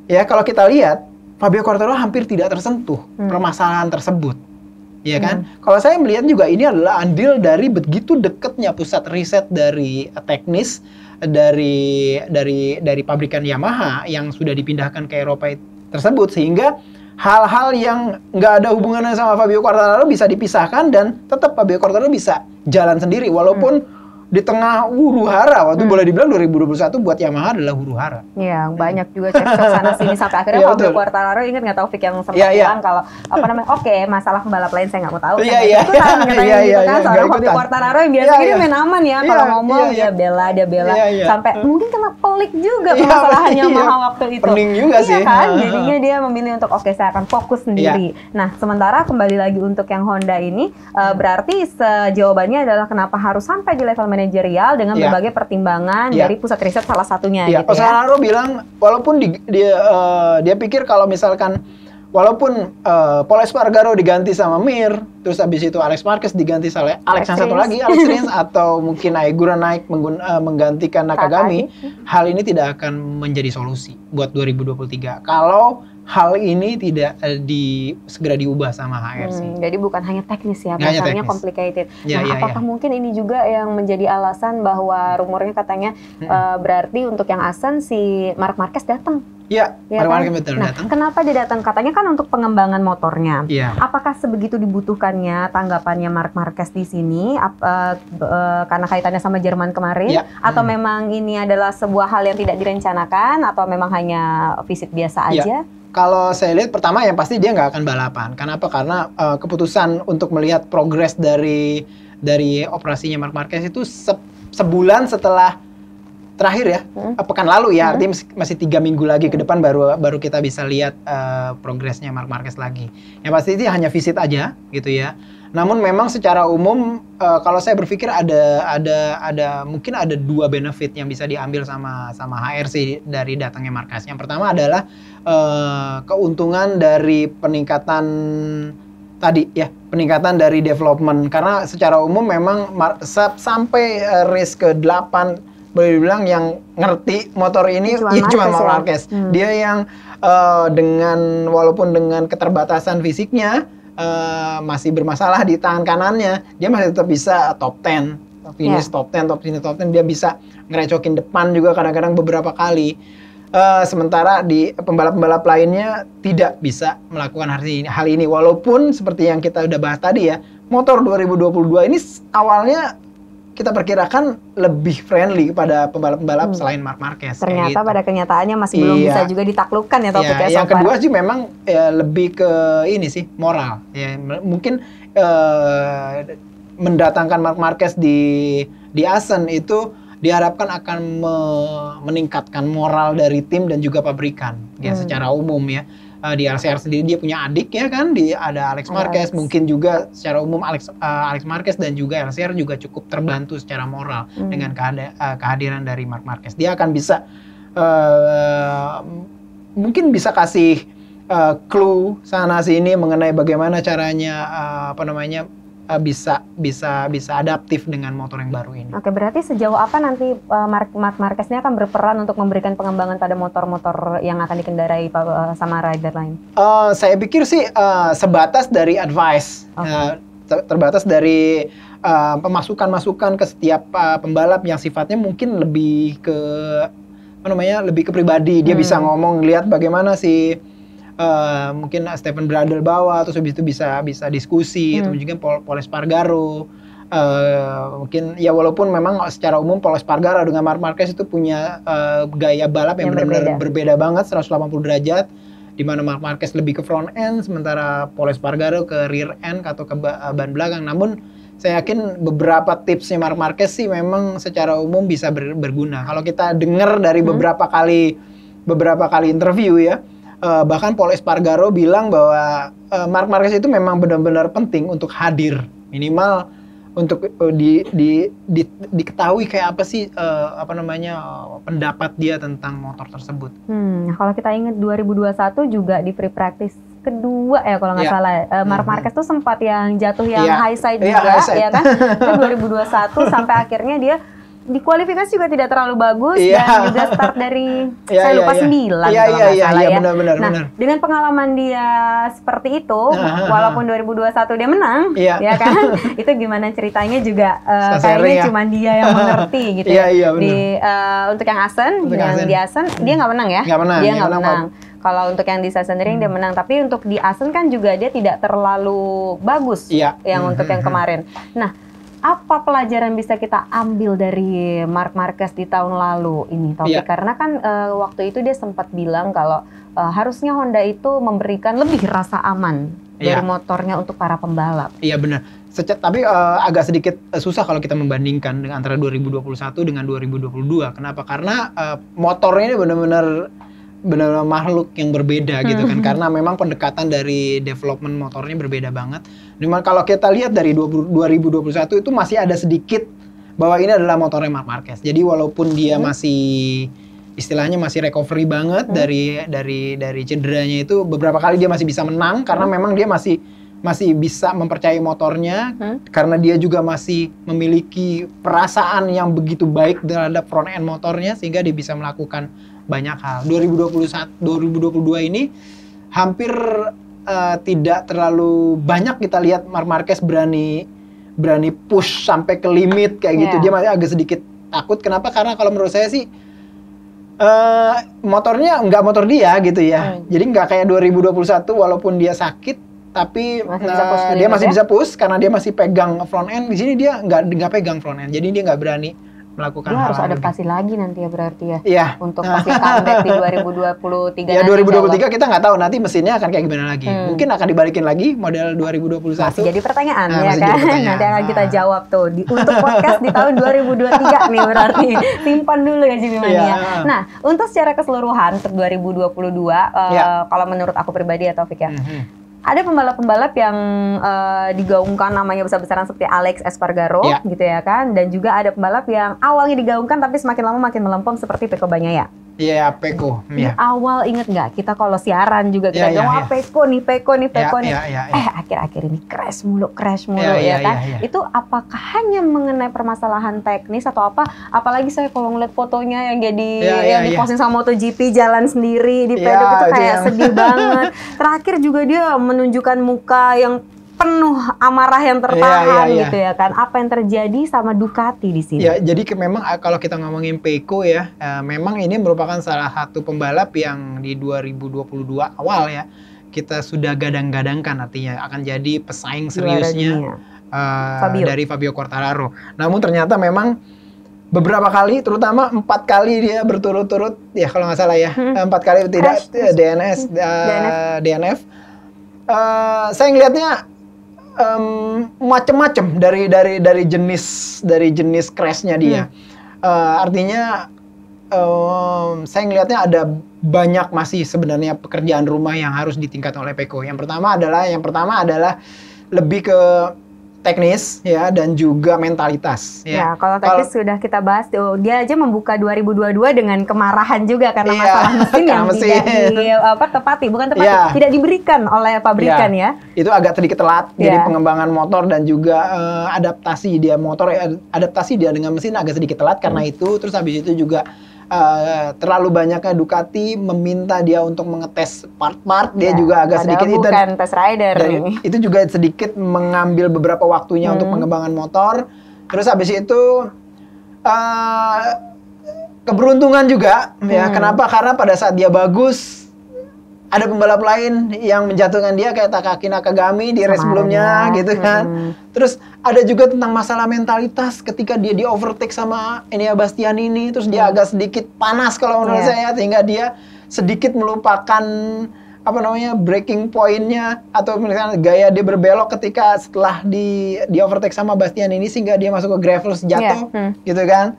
ya kalau kita lihat Fabio Quartararo hampir tidak tersentuh permasalahan tersebut. Ya kan? Kalau saya melihat juga ini adalah andil dari begitu dekatnya pusat riset dari teknis dari pabrikan Yamaha yang sudah dipindahkan ke Eropa tersebut, sehingga hal-hal yang nggak ada hubungannya sama Fabio Quartararo bisa dipisahkan, dan tetap Fabio Quartararo bisa jalan sendiri walaupun di tengah huru-hara. Waktu boleh dibilang 2021 buat Yamaha adalah huru-hara. Iya, banyak juga cekcok sana sini sampai akhirnya Fabio Quartararo, ingat nggak Taufik yang sempat bilang kalau masalah pembalap lain saya nggak mau tahu. Seorang Fabio Quartararo yang biasanya main aman ya, kalau ngomong dia bela. Sampai mungkin kena pelik juga permasalahan Yamaha waktu itu. Pening juga sih. Iya kan, jadinya dia memilih untuk saya akan fokus sendiri. Nah, sementara kembali lagi untuk yang Honda ini, berarti jawabannya adalah kenapa harus sampai di level manajerial dengan berbagai pertimbangan dari pusat riset salah satunya gitu ya. Oscar Haro bilang walaupun dia pikir kalau misalkan walaupun Pol Espargaro diganti sama Mir, terus habis itu Alex Marquez diganti sama Alex yang satu lagi, Alex Rins, atau mungkin Aigura naik menggantikan Nakagami, hal ini tidak akan menjadi solusi buat 2023 kalau hal ini tidak segera diubah sama HRC. Jadi bukan hanya teknis ya, masalahnya complicated. Apakah mungkin ini juga yang menjadi alasan bahwa rumornya katanya berarti untuk yang Asen si Marc Marquez datang Iya, ya Mark kan? Marquez betul Nah, datang. kenapa dia datang? Katanya kan untuk pengembangan motornya. Iya. Apakah sebegitu dibutuhkannya tanggapannya Mark Marquez di sini karena kaitannya sama Jerman kemarin? Iya. Atau memang ini adalah sebuah hal yang tidak direncanakan? Atau memang hanya visit biasa aja? Kalau saya lihat pertama yang pasti dia nggak akan balapan. Kenapa? Karena keputusan untuk melihat progres dari operasinya Mark Marquez itu sebulan setelah terakhir ya, pekan lalu ya, artinya masih 3 minggu lagi ke depan baru kita bisa lihat progresnya Mark Marquez lagi. Yang pasti itu hanya visit aja gitu ya. Namun memang secara umum kalau saya berpikir ada mungkin ada 2 benefit yang bisa diambil sama HRC dari datangnya Marquez. Yang pertama adalah keuntungan dari peningkatan tadi ya, peningkatan dari development, karena secara umum memang sampai race ke-8 boleh dibilang yang ngerti motor ini cuma Mark Marquez. Dia yang walaupun dengan keterbatasan fisiknya masih bermasalah di tangan kanannya, dia masih tetap bisa top 10, finish top 10, dia bisa ngerecokin depan juga kadang-kadang beberapa kali. Sementara di pembalap-pembalap lainnya tidak bisa melakukan hal ini. Walaupun seperti yang kita udah bahas tadi ya, motor 2022 ini awalnya kita perkirakan lebih friendly kepada pembalap-pembalap selain Mark Marquez. Ternyata pada kenyataannya masih belum bisa juga ditaklukkan ya topiknya. Yang kedua sih memang lebih ke ini sih, moral. Ya, mungkin mendatangkan Mark Marquez di Assen itu diharapkan akan meningkatkan moral dari tim dan juga pabrikan ya secara umum ya. Di LCR sendiri dia punya adik ya kan, ada Alex Marquez, mungkin juga secara umum Alex Marquez dan juga LCR juga cukup terbantu secara moral dengan kehadiran dari Mark Marquez. Dia akan bisa mungkin bisa kasih clue sana sini mengenai bagaimana caranya bisa adaptif dengan motor yang baru ini. Oke, berarti sejauh apa nanti Mark Marquez ini akan berperan untuk memberikan pengembangan pada motor-motor yang akan dikendarai sama rider lain? Saya pikir sih sebatas dari advice, terbatas dari pemasukan-masukan ke setiap pembalap yang sifatnya mungkin lebih ke lebih ke pribadi. Dia bisa ngomong, lihat bagaimana sih. Mungkin Stefan Bradl bawa, terus habis itu bisa diskusi, atau juga Pol Espargaro. Mungkin ya walaupun memang secara umum Pol Espargaro dengan Mark Marquez itu punya gaya balap yang benar-benar berbeda banget 180 derajat, di mana Mark Marquez lebih ke front end, sementara Pol Espargaro ke rear end atau ke ban belakang. Namun saya yakin beberapa tipsnya Mark Marquez sih memang secara umum bisa berguna. Kalau kita dengar dari beberapa kali interview ya, bahkan Pol Espargaro bilang bahwa Mark Marquez itu memang benar-benar penting untuk hadir, minimal untuk diketahui kayak apa sih pendapat dia tentang motor tersebut. Kalau kita ingat 2021 juga di free practice kedua ya kalau nggak salah, Mark Marquez tuh sempat yang jatuh yang high side juga, ya kan? Itu 2021 sampai akhirnya dia di kualifikasi juga tidak terlalu bagus dan juga start dari saya lupa 9 kalau nggak salah ya. Benar. Dengan pengalaman dia seperti itu, walaupun 2021 dia menang, ya kan? Itu gimana ceritanya juga kayaknya cuma dia yang mengerti gitu ya. Untuk yang Assen, di Assen dia nggak menang ya? Dia nggak menang. Kalau untuk yang di Sachsenring dia menang, tapi untuk di Assen kan juga dia tidak terlalu bagus yang untuk yang kemarin. Nah, apa pelajaran bisa kita ambil dari Mark Marquez di tahun lalu ini, Taufik? Karena kan waktu itu dia sempat bilang kalau harusnya Honda itu memberikan lebih rasa aman dari motornya untuk para pembalap. Iya benar. Tapi agak sedikit susah kalau kita membandingkan dengan antara 2021 dengan 2022. Kenapa? Karena motornya ini benar-benar makhluk yang berbeda gitu kan, karena memang pendekatan dari development motornya berbeda banget. Dimana kalau kita lihat dari 2021 itu masih ada sedikit bahwa ini adalah motornya Mark Marquez. Jadi walaupun dia masih istilahnya masih recovery banget dari cederanya itu, beberapa kali dia masih bisa menang karena memang dia masih bisa mempercayai motornya, karena dia juga masih memiliki perasaan yang begitu baik terhadap front end motornya sehingga dia bisa melakukan banyak hal. 2022 ini hampir tidak terlalu banyak kita lihat Mark Marquez berani push sampai ke limit kayak gitu. Dia masih agak sedikit takut. Kenapa? Karena kalau menurut saya sih Motornya nggak motor dia gitu ya. Jadi nggak kayak 2021 walaupun dia sakit tapi dia masih bisa push karena dia masih pegang front end. Di sini dia nggak pegang front end. Jadi dia nggak berani melakukan dia hal harus adaptasi lagi nanti ya berarti ya. Iya. Untuk pasti comeback di 2023 ya, 2023 kita nggak tahu nanti mesinnya akan kayak gimana lagi. Mungkin akan dibalikin lagi model 2021. Masih jadi pertanyaan ya kan. Nanti akan kita jawab tuh untuk podcast di tahun 2023 nih berarti. Simpan dulu ya Jimmy Mania. Nah, untuk secara keseluruhan untuk 2022 kalau menurut aku pribadi ya Taufik ya. Ada pembalap-pembalap yang digaungkan namanya besar-besaran seperti Alex Espargaro gitu ya kan, dan juga ada pembalap yang awalnya digaungkan tapi semakin lama makin melempem seperti Pecco Bagnaia. Iya, Pecco. Di awal inget nggak kita kalau siaran juga kita bilang Pecco nih. Akhir-akhir ini crash mulu ya kan. Itu apakah hanya mengenai permasalahan teknis atau apa? Apalagi saya kalau ngeliat fotonya yang jadi yang diposting sama MotoGP jalan sendiri di pedok itu kayak sedih banget. Terakhir juga dia menunjukkan muka yang penuh amarah yang tertahan gitu ya kan. Apa yang terjadi sama Ducati di sini? Ya, jadi memang kalau kita ngomongin Pecco ya, memang ini merupakan salah satu pembalap yang di 2022 awal ya kita sudah gadang-gadangkan artinya akan jadi pesaing seriusnya dari Fabio Quartararo. Namun ternyata memang beberapa kali, terutama 4 kali dia berturut-turut ya kalau nggak salah ya, 4 kali tidak DNF. Saya ngelihatnya macem-macem dari jenis crashnya dia. Artinya saya ngelihatnya ada banyak masih sebenarnya pekerjaan rumah yang harus ditingkatkan oleh Pecco. Yang pertama adalah lebih ke teknis ya dan juga mentalitas ya. Kalau teknis sudah kita bahas tuh, dia aja membuka 2022 dengan kemarahan juga karena masalah mesin yang tidak diberikan oleh pabrikan ya. Itu agak sedikit telat jadi pengembangan motor dan juga adaptasi dia dengan mesin agak sedikit telat karena itu. Terus habis itu juga terlalu banyaknya Ducati meminta dia untuk mengetes part-part, dia juga agak sedikit bukan test rider nih. Itu juga sedikit mengambil beberapa waktunya untuk pengembangan motor. Terus habis itu keberuntungan juga ya. Kenapa? Karena pada saat dia bagus ada pembalap lain yang menjatuhkan dia kayak Takaki Nakagami di race sebelumnya gitu kan. Terus ada juga tentang masalah mentalitas ketika dia di overtake sama Enea Bastianini, terus dia agak sedikit panas kalau menurut saya, sehingga dia sedikit melupakan breaking point-nya atau misalnya gaya dia berbelok ketika setelah di overtake sama Bastianini sehingga dia masuk ke gravel jatuh gitu kan.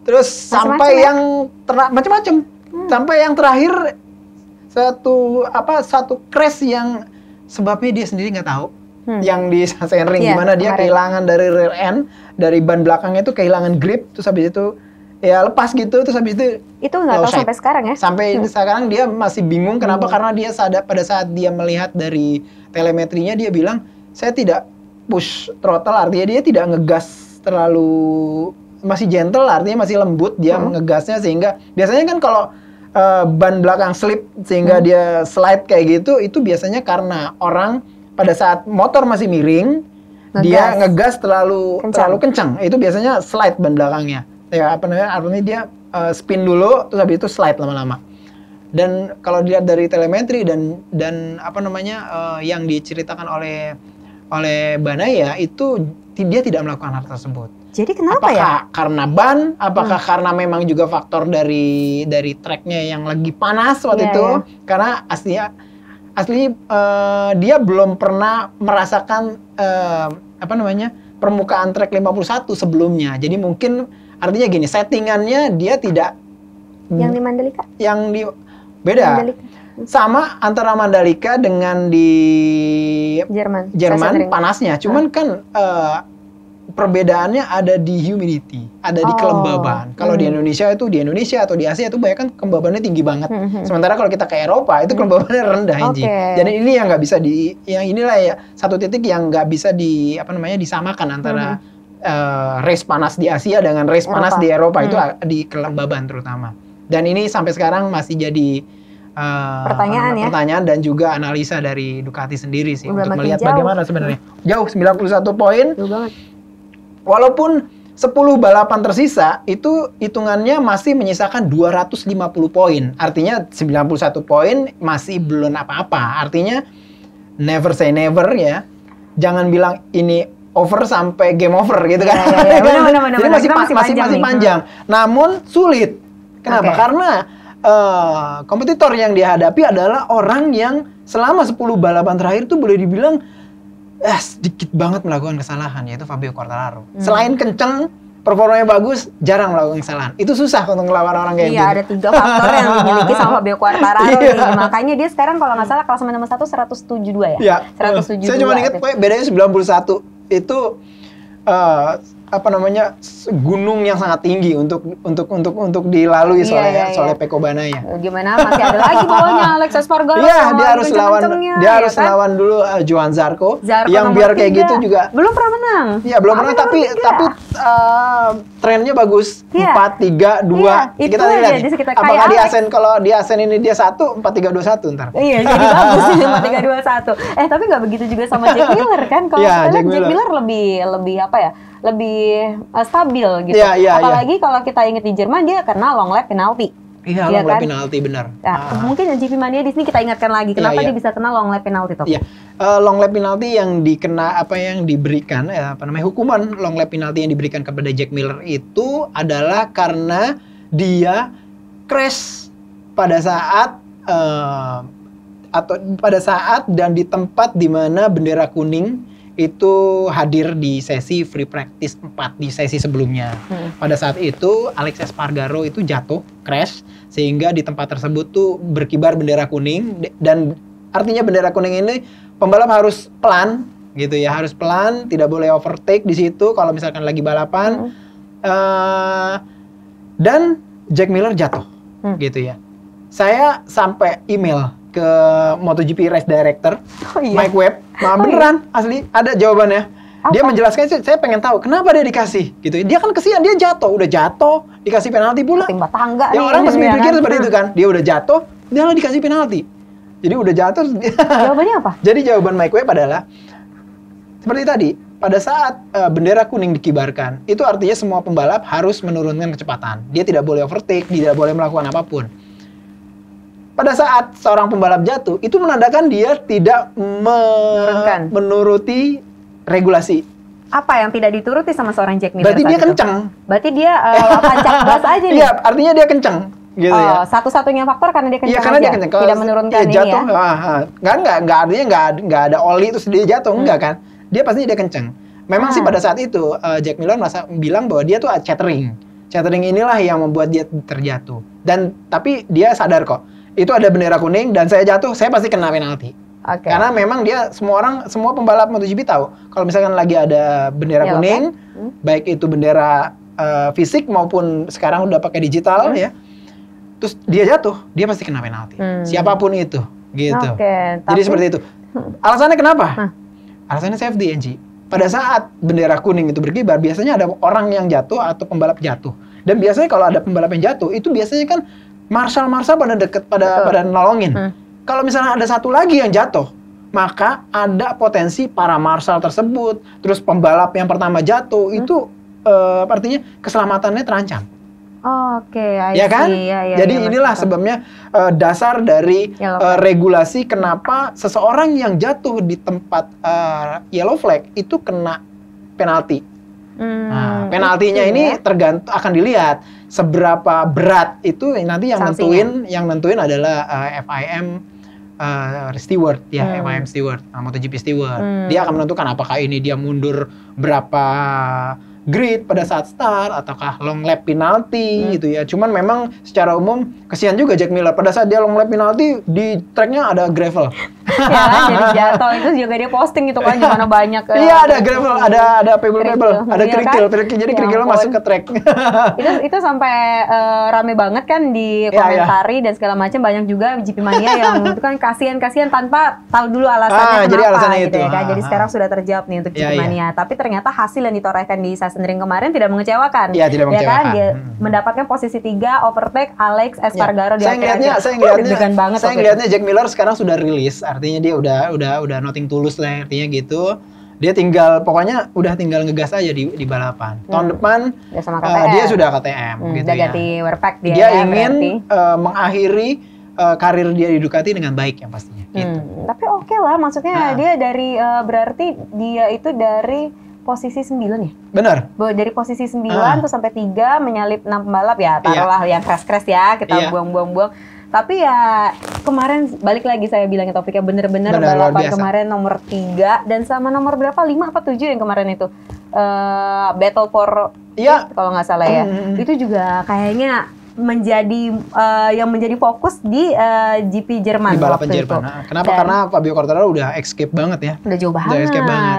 Terus sampai yang macam-macam sampai yang terakhir satu crash yang sebabnya dia sendiri nggak tahu. Yang di Sachsenring gimana dia kehilangan dari rear end, dari ban belakangnya itu kehilangan grip, terus habis itu ya lepas gitu, terus habis itu nggak tahu sampai sekarang ya. Sampai sekarang dia masih bingung kenapa, karena dia pada saat dia melihat dari telemetrinya dia bilang saya tidak push throttle, artinya dia tidak ngegas terlalu, masih gentle, artinya masih lembut dia ngegasnya, sehingga biasanya kan kalau ban belakang slip sehingga dia slide kayak gitu, itu biasanya karena orang pada saat motor masih miring dia ngegas terlalu kencang. Itu biasanya slide ban belakangnya. Ya artinya dia spin dulu terus habis itu slide lama-lama. Dan kalau dilihat dari telemetri dan yang diceritakan oleh Bagnaia itu dia tidak melakukan hal tersebut. Jadi kenapa apakah karena ban? Apakah karena memang juga faktor dari tracknya yang lagi panas waktu itu? Karena aslinya dia belum pernah merasakan permukaan track 51 sebelumnya. Jadi mungkin artinya gini, settingannya dia tidak yang di Mandalika. Beda. Mandalika. Sama antara Mandalika dengan di Jerman panasnya. Cuman kan perbedaannya ada di humidity, ada di kelembaban. Kalau di Indonesia atau di Asia itu banyak kan kelembabannya tinggi banget. Sementara kalau kita ke Eropa itu kelembabannya rendah, Jadi ini yang nggak bisa inilah ya satu titik yang nggak bisa disamakan antara race panas di Asia dengan race panas di Eropa, itu di kelembaban terutama. Dan ini sampai sekarang masih jadi pertanyaan dan juga analisa dari Ducati sendiri sih untuk melihat bagaimana sebenarnya. Jauh 91 poin. Walaupun 10 balapan tersisa itu hitungannya masih menyisakan 250 poin. Artinya 91 poin masih belum apa-apa. Artinya never say never ya. Jangan bilang ini over sampai game over gitu kan. Benar, jadi masih panjang. Namun sulit. Kenapa? Karena kompetitor yang dihadapi adalah orang yang selama 10 balapan terakhir tuh boleh dibilang sedikit banget melakukan kesalahan, yaitu Fabio Quartararo. Selain kenceng, performanya bagus, jarang melakukan kesalahan. Itu susah untuk melawan orang kayak gitu. Iya, ada 3 faktor yang dimiliki sama Fabio Quartararo nih. Makanya dia sekarang kalau nggak salah klasemen nomor 1 172 ya? Iya. 172. Saya cuma ingat bedanya 91. Itu gunung yang sangat tinggi untuk dilalui soalnya Pecco Bagnaia. Gimana, masih ada lagi bawahnya Alex Espargaro. Iya, dia harus lawan dulu Johan Zarco yang biar kayak gitu juga belum pernah menang. Iya, belum pernah, tapi trennya bagus. 4-3-2. Kita lihat apakah di Asen, kalau di Asen ini dia 4-3-2-1 ntar. Iya, jadi bagus 4-3-2-1. Tapi nggak begitu juga sama Jack Miller kan? Kalau Jack Miller lebih apa ya? Lebih stabil gitu. Apalagi kalau kita ingat di Jerman dia kena long lap penalty. Iya, long lap penalty benar. Mungkin GP Mania di sini kita ingatkan lagi kenapa dia bisa kena long lap penalty toh. Iya. Long lap penalty yang diberikan hukuman long lap penalty yang diberikan kepada Jack Miller itu adalah karena dia crash pada saat dan di tempat di mana bendera kuning itu hadir di sesi free practice 4 di sesi sebelumnya. Pada saat itu Alex Espargaro itu jatuh, crash, sehingga di tempat tersebut tuh berkibar bendera kuning, dan artinya bendera kuning ini pembalap harus pelan gitu ya, harus pelan, tidak boleh overtake di situ kalau misalkan lagi balapan. Dan Jack Miller jatuh gitu ya. Saya sampai email ke MotoGP Race Director, Mike Webb, beneran, asli, ada jawabannya. Dia menjelaskan, saya pengen tahu kenapa dia dikasih, gitu. Dia kan kesian, dia udah jatuh, dikasih penalti pula. Timba tangga yang orang pasti mikir seperti itu kan, dia udah jatuh, dia malah dikasih penalti. Jadi udah jatuh. Jawabannya apa? Jadi jawaban Mike Webb adalah, seperti tadi, pada saat bendera kuning dikibarkan, itu artinya semua pembalap harus menurunkan kecepatan. Dia tidak boleh overtake, tidak boleh melakukan apapun. Pada saat seorang pembalap jatuh, itu menandakan dia tidak menuruti regulasi. Apa yang tidak dituruti sama seorang Jack Miller? Berarti dia kencang. Berarti dia tancap gas aja nih? Iya, artinya dia kencang. Gitu ya. Satu-satunya faktor karena dia kencang karena dia kencang. Tidak menurunkan ini jatuh, ya? Nggak artinya nggak ada oli terus dia jatuh, enggak kan? Dia pasti dia kencang. Memang sih pada saat itu, Jack Miller bilang bahwa dia tuh chattering. Chattering inilah yang membuat dia terjatuh. Tapi dia sadar kok, itu ada bendera kuning dan saya jatuh, saya pasti kena penalti. Karena memang semua pembalap MotoGP tahu kalau misalkan lagi ada bendera kuning, baik itu bendera fisik maupun sekarang udah pakai digital ya. Terus dia jatuh, dia pasti kena penalti. Siapapun itu, gitu. Jadi seperti itu. Alasannya kenapa? Alasannya safety, Angie. Pada saat bendera kuning itu berkibar, biasanya ada orang yang jatuh atau pembalap jatuh. Dan biasanya kalau ada pembalap yang jatuh, itu biasanya kan marshal pada deket pada nolongin. Kalau misalnya ada satu lagi yang jatuh, maka ada potensi para marshal tersebut, terus pembalap yang pertama jatuh, itu artinya keselamatannya terancam. Ya kan? Jadi inilah sebabnya dasar dari regulasi kenapa seseorang yang jatuh di tempat yellow flag itu kena penalti. Penaltinya ini tergantung, akan dilihat seberapa berat itu nanti yang nentuin adalah FIM steward ya, FIM steward, MotoGP steward. Dia akan menentukan apakah ini dia mundur berapa grid pada saat start ataukah long lap penalti gitu ya. Cuman memang secara umum kesian juga Jack Miller pada saat dia long lap penalti di tracknya ada gravel. Ya kan, jadi jatuh itu juga dia posting itu kan gimana banyak. Iya, ada gravel, ada pebble, ada kerikil, jadi kerikilnya masuk ke track. itu sampai rame banget kan di komentari dan segala macam, banyak juga GP Mania yang itu kan kasihan tanpa tahu dulu alasannya kenapa. Jadi alasannya gitu itu. Ya kan. Jadi sekarang sudah terjawab nih untuk GP Mania. Tapi ternyata hasil yang ditorehkan di Sachsenring kemarin tidak mengecewakan. Iya, tidak mengecewakan. Ya kan? Dia mendapatkan posisi 3, overtake Alex Espargaro di akhir-akhir. Saya ngelihatnya Jack Miller sekarang sudah rilis, artinya dia udah nothing tulus lah artinya gitu. Dia pokoknya udah tinggal ngegas aja di balapan. Tahun depan dia sudah KTM gitu udah ganti Werpack dia ingin mengakhiri karir dia di Ducati dengan baik yang pastinya gitu. Tapi oke lah, maksudnya dia dari berarti dia itu dari posisi 9 ya? Benar. Dari posisi 9 terus sampai 3 menyalip 6 pembalap ya, taruhlah yang crash ya, kita buang-buang. Tapi ya kemarin balik lagi saya bilangnya topiknya bener-bener balapan kemarin nomor 3 dan sama nomor berapa 5 apa 7 yang kemarin itu Battle for kalau nggak salah ya. Itu juga kayaknya yang menjadi fokus di GP Jerman. Di balapan Jerman. Kenapa? Karena Fabio Quartararo udah escape banget ya. Udah jauh banget.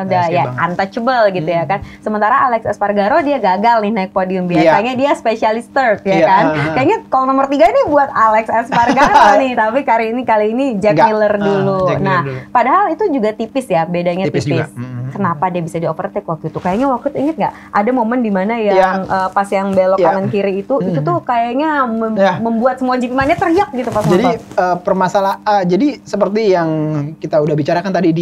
Udah ya untouchable gitu ya kan. Sementara Alex Espargaro dia gagal nih naik podium. Biasanya dia specialist third ya kan. Kayaknya kalau nomor 3 ini buat Alex Espargaro nih. Tapi kali ini Jack Miller dulu. Padahal itu juga tipis ya, bedanya tipis. Kenapa dia bisa di overtake waktu itu? Kayaknya waktu itu inget nggak? Ada momen dimana yang pas yang belok kanan kiri itu tuh kayaknya membuat semua GP mania teriak gitu pas jadi jadi seperti yang kita udah bicarakan tadi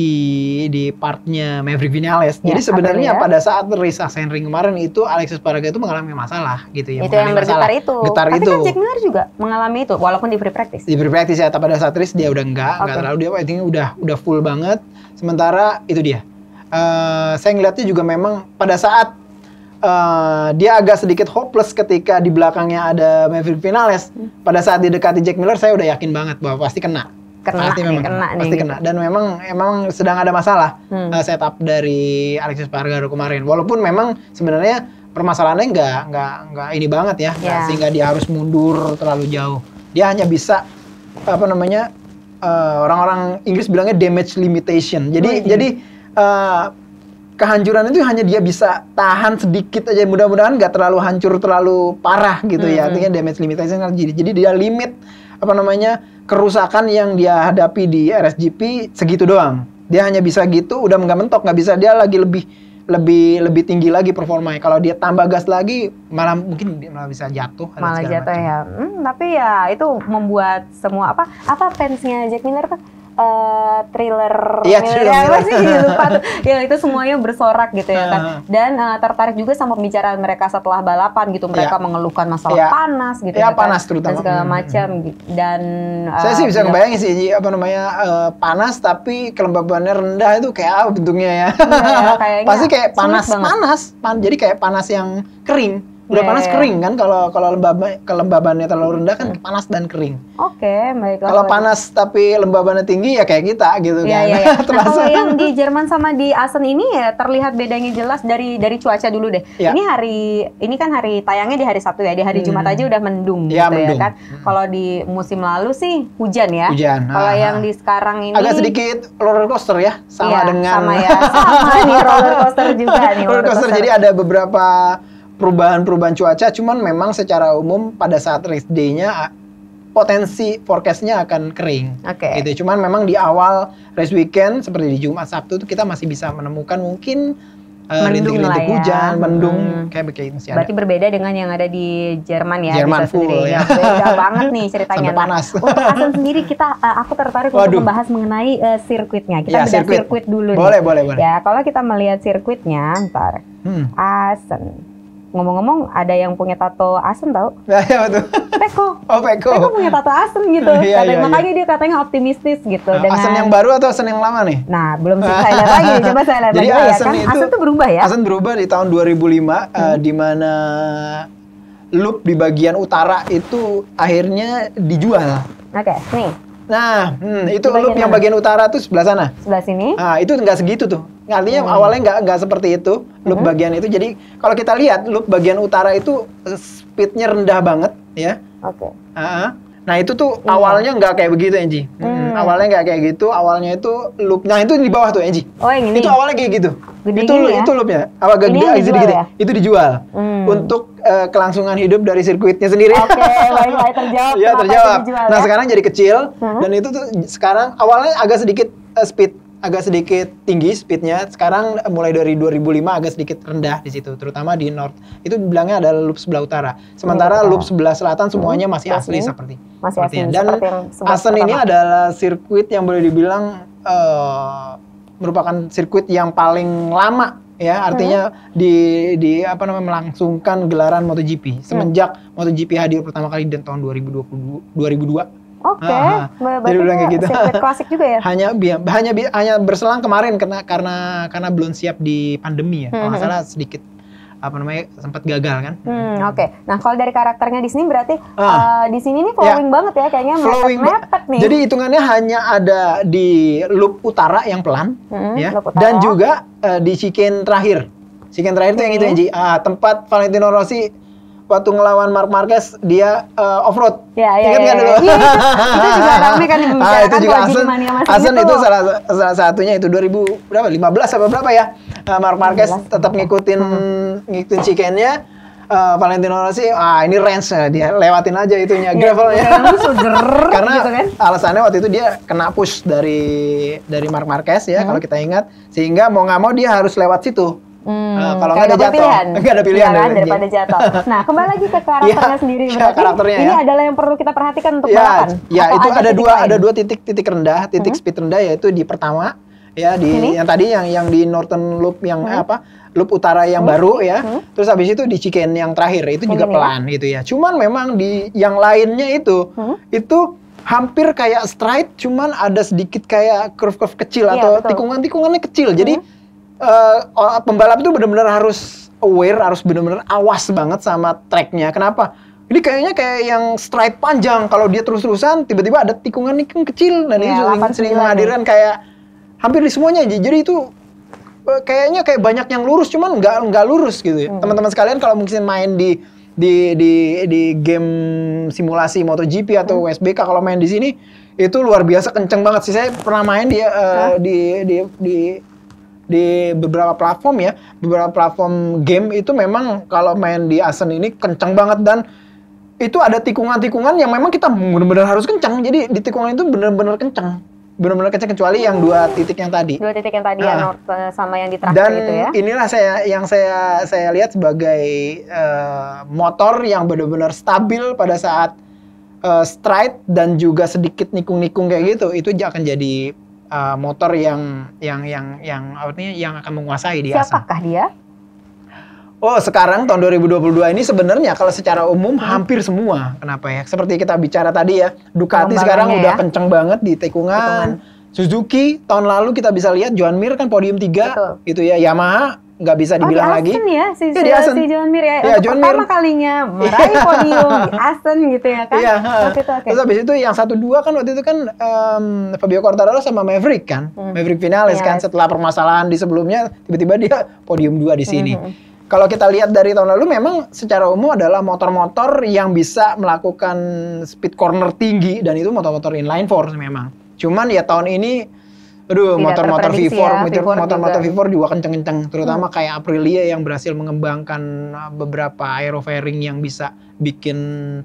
di partnya Maverick Vinales. Jadi sebenarnya pada saat race Sachsenring kemarin itu Alex Espargaro itu mengalami masalah gitu ya. Itu yang bergetar itu. Tapi kan Jack Miller juga mengalami itu walaupun di free practice. Di free practice ya, tapi pada saat race dia udah enggak terlalu, dia I think udah full banget. Sementara itu dia. Saya ngeliatnya juga memang pada saat dia agak sedikit hopeless ketika di belakangnya ada Maverick Vinales. Pada saat didekati Jack Miller, saya udah yakin banget bahwa pasti kena. Pasti kena. Dan memang sedang ada masalah setup dari Alex Espargaro kemarin. Walaupun memang sebenarnya permasalahannya nggak ini banget ya, sehingga dia harus mundur terlalu jauh. Dia hanya bisa orang-orang Inggris bilangnya damage limitation. Jadi kehancuran itu hanya dia bisa tahan sedikit aja, mudah-mudahan nggak terlalu hancur terlalu parah gitu ya. Artinya damage limitation jadi dia limit kerusakan yang dia hadapi di RSGP segitu doang. Dia hanya bisa gitu, udah nggak mentok, nggak bisa, dia lagi lebih tinggi lagi performanya. Kalau dia tambah gas lagi malah mungkin malah bisa jatuh. Malah jatuh ya. Tapi ya itu membuat semua apa fansnya Jack Miller kan thriller lupa tuh. Ya itu semuanya bersorak gitu ya kan. Dan tertarik juga sama pembicaraan mereka setelah balapan gitu. Mereka mengeluhkan masalah panas gitu ya panas kan? Terutama dan segala macam gitu. Dan saya sih bisa ngebayangin sih panas tapi kelembabannya rendah itu kayak apa bentuknya ya. Pasti kayak panas. Jadi kayak panas yang kering. Udah panas kering kan, kalau kelembabannya terlalu rendah kan panas dan kering. Baiklah. Kalau panas tapi lembabannya tinggi ya kayak kita gitu kan. Nah, kalau yang di Jerman sama di Assen ini ya terlihat bedanya jelas dari cuaca dulu deh. Ini kan hari tayangnya di hari Sabtu ya, di hari Jumat aja udah mendung gitu ya kan. Kalau di musim lalu sih hujan ya. Kalau yang di sekarang ini agak sedikit roller coaster ya, sama nih roller coaster juga nih. Roller coaster jadi ada beberapa perubahan cuaca, cuman memang secara umum pada saat race day-nya potensi forecast-nya akan kering. Gitu. Cuman memang di awal race weekend seperti di Jumat Sabtu itu kita masih bisa menemukan mungkin rintik-rintik hujan, mendung kayak begitu masih ada. Berarti berbeda dengan yang ada di Jerman ya. Jerman full ya. Beda banget nih ceritanya. Sampai panas. Untuk Assen sendiri aku tertarik untuk membahas mengenai sirkuitnya. Kita bedah sirkuit dulu boleh. Ya, kalau kita melihat sirkuitnya, ntar Assen. Ngomong-ngomong, ada yang punya tato Assen tau? Ya, betul. Peko. Peko punya tato Assen gitu. Makanya dia katanya optimistis gitu. Assen yang baru atau Assen yang lama nih? Nah, belum saya lihat lagi. Coba saya lihat lagi ya kan. Assen itu berubah ya? Assen berubah di tahun 2005, di mana loop di bagian utara itu akhirnya dijual. Nih. Nah, itu loop yang bagian utara tuh sebelah sana. Sebelah sini? Nah, itu nggak segitu tuh. Artinya awalnya nggak seperti itu loop bagian itu. Jadi kalau kita lihat loop bagian utara itu speednya rendah banget ya. Nah itu tuh awalnya nggak kayak begitu Angie. Awalnya nggak kayak gitu. Awalnya itu loop. Nah itu di bawah tuh Angie. Yang ini. Itu awalnya kayak gitu. Itu loopnya. Agak gede. Itu dijual untuk kelangsungan hidup dari sirkuitnya sendiri. Baik terjawab. Ya terjawab. Nah sekarang jadi kecil dan itu tuh sekarang awalnya agak sedikit agak sedikit tinggi speednya. Sekarang mulai dari 2005 agak sedikit rendah di situ, terutama di North. Itu bilangnya adalah loop sebelah utara. Sementara loop sebelah selatan semuanya masih asli seperti. Masih asli. Dan Assen ini adalah sirkuit yang boleh dibilang merupakan sirkuit yang paling lama ya, artinya di apa namanya melangsungkan gelaran MotoGP semenjak MotoGP hadir pertama kali di tahun 2002. Oke, jadi bilang kayak gitu. Sirkuit klasik juga ya? hanya berselang kemarin karena belum siap di pandemi ya. Kalau nggak salah sedikit apa namanya sempat gagal kan. Oke. Nah, kalau dari karakternya di sini berarti di sini nih flowing banget ya, kayaknya mepet nih. Jadi hitungannya hanya ada di loop utara yang pelan ya, dan juga di chicane terakhir. Chicane terakhir itu yang itu Ji. Tempat Valentino Rossi waktu ngelawan Marc Marquez dia off-road. Ingat nggak dulu? Iya, itu juga ramai kan dibicarakan itu juga Asen itu salah satunya itu 2015 apa berapa ya? Marc Marquez tetap ngikutin chicane-nya. Valentino Rossi, ini range dia lewatin aja itunya gravelnya. Karena gitu kan? Alasannya waktu itu dia kena push dari Marc Marquez ya kalau kita ingat, sehingga mau nggak mau dia harus lewat situ. Kalau nggak ada jatuh, nggak ada pilihan kan, daripada jatuh. Nah, kembali lagi ke karakternya sendiri. Berarti ini adalah yang perlu kita perhatikan untuk balapan. Ya, itu ada dua titik rendah, titik speed rendah, yaitu di pertama ya yang tadi yang di Northern Loop yang loop utara yang baru ya. Terus habis itu di chicane yang terakhir itu juga pelan gitu ya. Cuman memang di yang lainnya itu hampir kayak straight, cuman ada sedikit kayak curve-curve kecil atau tikungan-tikungannya kecil. Jadi pembalap itu benar-benar harus aware, harus benar-benar awas banget sama tracknya. Kenapa? Ini kayaknya kayak yang straight panjang. Kalau dia terus-terusan, tiba-tiba ada tikungan-tikungan kecil. Dan ini sering menghadirkan kayak hampir di semuanya. Jadi itu kayaknya kayak banyak yang lurus, cuman nggak lurus gitu ya. Teman-teman sekalian kalau mungkin main di game simulasi MotoGP atau USBK, kalau main di sini itu luar biasa kenceng banget sih. Saya pernah main di beberapa platform ya, beberapa platform game itu memang kalau main di Asen ini kenceng banget, dan itu ada tikungan-tikungan yang memang kita benar-benar harus kencang. Jadi di tikungan itu benar-benar kencang, kecuali yang dua titik yang tadi. Dua titik yang tadi ya, sama yang di terakhir itu ya. Dan inilah saya lihat sebagai motor yang benar-benar stabil pada saat straight dan juga sedikit nikung-nikung kayak gitu. Itu akan jadi motor yang artinya yang akan menguasai di Asen. Siapakah dia? Oh, sekarang tahun 2022 ini sebenarnya kalau secara umum hampir semua. Kenapa ya? Seperti kita bicara tadi ya, Ducati sekarang udah kenceng banget di tikungan. Suzuki tahun lalu kita bisa lihat Joan Mir kan podium 3 gitu ya. Yamaha nggak bisa dibilang lagi. Di Asen ya, si Joan Mir ya. Untuk pertama kalinya meraih podium di Asen gitu ya kan. Terus habis itu yang 1-2 kan waktu itu kan Fabio Quartararo sama Maverick kan. Maverick Vinales kan, setelah permasalahan di sebelumnya tiba-tiba dia podium 2 di sini. Kalau kita lihat dari tahun lalu memang secara umum adalah motor-motor yang bisa melakukan speed corner tinggi, dan itu motor-motor inline four memang. Cuman ya tahun ini motor-motor V4 juga kenceng-kenceng, terutama kayak Aprilia yang berhasil mengembangkan beberapa aerofairing yang bisa bikin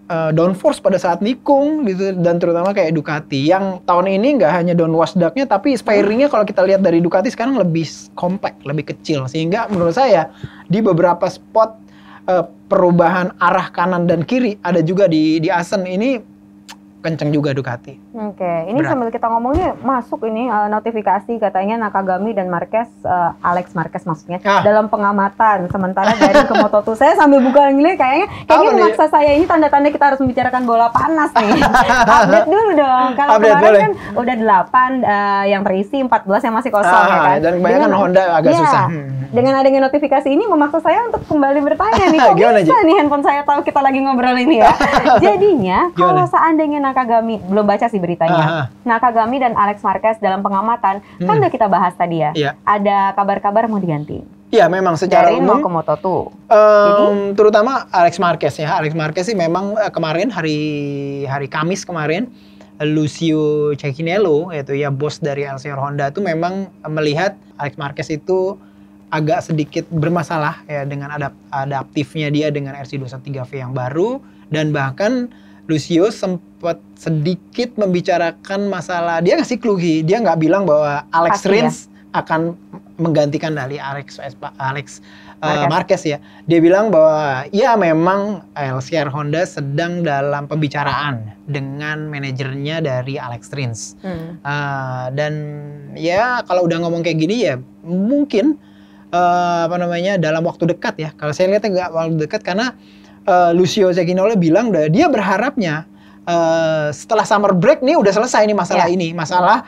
downforce pada saat nikung gitu, dan terutama kayak Ducati yang tahun ini nggak hanya downwash duct-nya, tapi spairingnya kalau kita lihat dari Ducati sekarang lebih compact, lebih kecil, sehingga menurut saya di beberapa spot perubahan arah kanan dan kiri ada juga di Asen ini kenceng juga Ducati. Oke, ini sambil kita ngomongnya masuk ini notifikasi katanya Nakagami dan Marquez, Alex Marquez maksudnya, dalam pengamatan. Sementara dari ke Moto2 saya sambil buka ini kayaknya memaksa saya, ini tanda-tanda kita harus membicarakan bola panas nih. Update dulu dong. Kalau kemarin kan udah 8 yang terisi, 14 yang masih kosong ya kan. Dan kebanyakan Honda agak susah. Dengan adanya notifikasi ini memaksa saya untuk kembali bertanya nih, kok bisa nih handphone saya tahu kita lagi ngobrol ini ya. Jadinya kalau seandainya Nakagami, belum baca sih beritanya, Nakagami dan Alex Marquez dalam pengamatan, kan udah kita bahas tadi ya, ada kabar-kabar mau diganti. Iya, memang secara dari umum mau ke Moto2. Terutama Alex Marquez ya. Alex Marquez sih memang kemarin hari Kamis kemarin, Lucio Cecchinello yaitu ya bos dari LCR Honda itu memang melihat Alex Marquez itu agak sedikit bermasalah ya dengan adaptifnya dia dengan RC213V yang baru, dan bahkan Lucio sempat sedikit membicarakan masalah, dia ngasih clue, dia nggak bilang bahwa Alex Rins akan menggantikan dari Alex Marquez ya. Dia bilang bahwa ya memang LCR Honda sedang dalam pembicaraan dengan manajernya dari Alex Rins. Dan ya kalau udah ngomong kayak gini ya mungkin dalam waktu dekat ya. Kalau saya lihatnya nggak waktu dekat karena Lucio Cecchinolli bilang dia berharapnya setelah summer break nih udah selesai nih masalah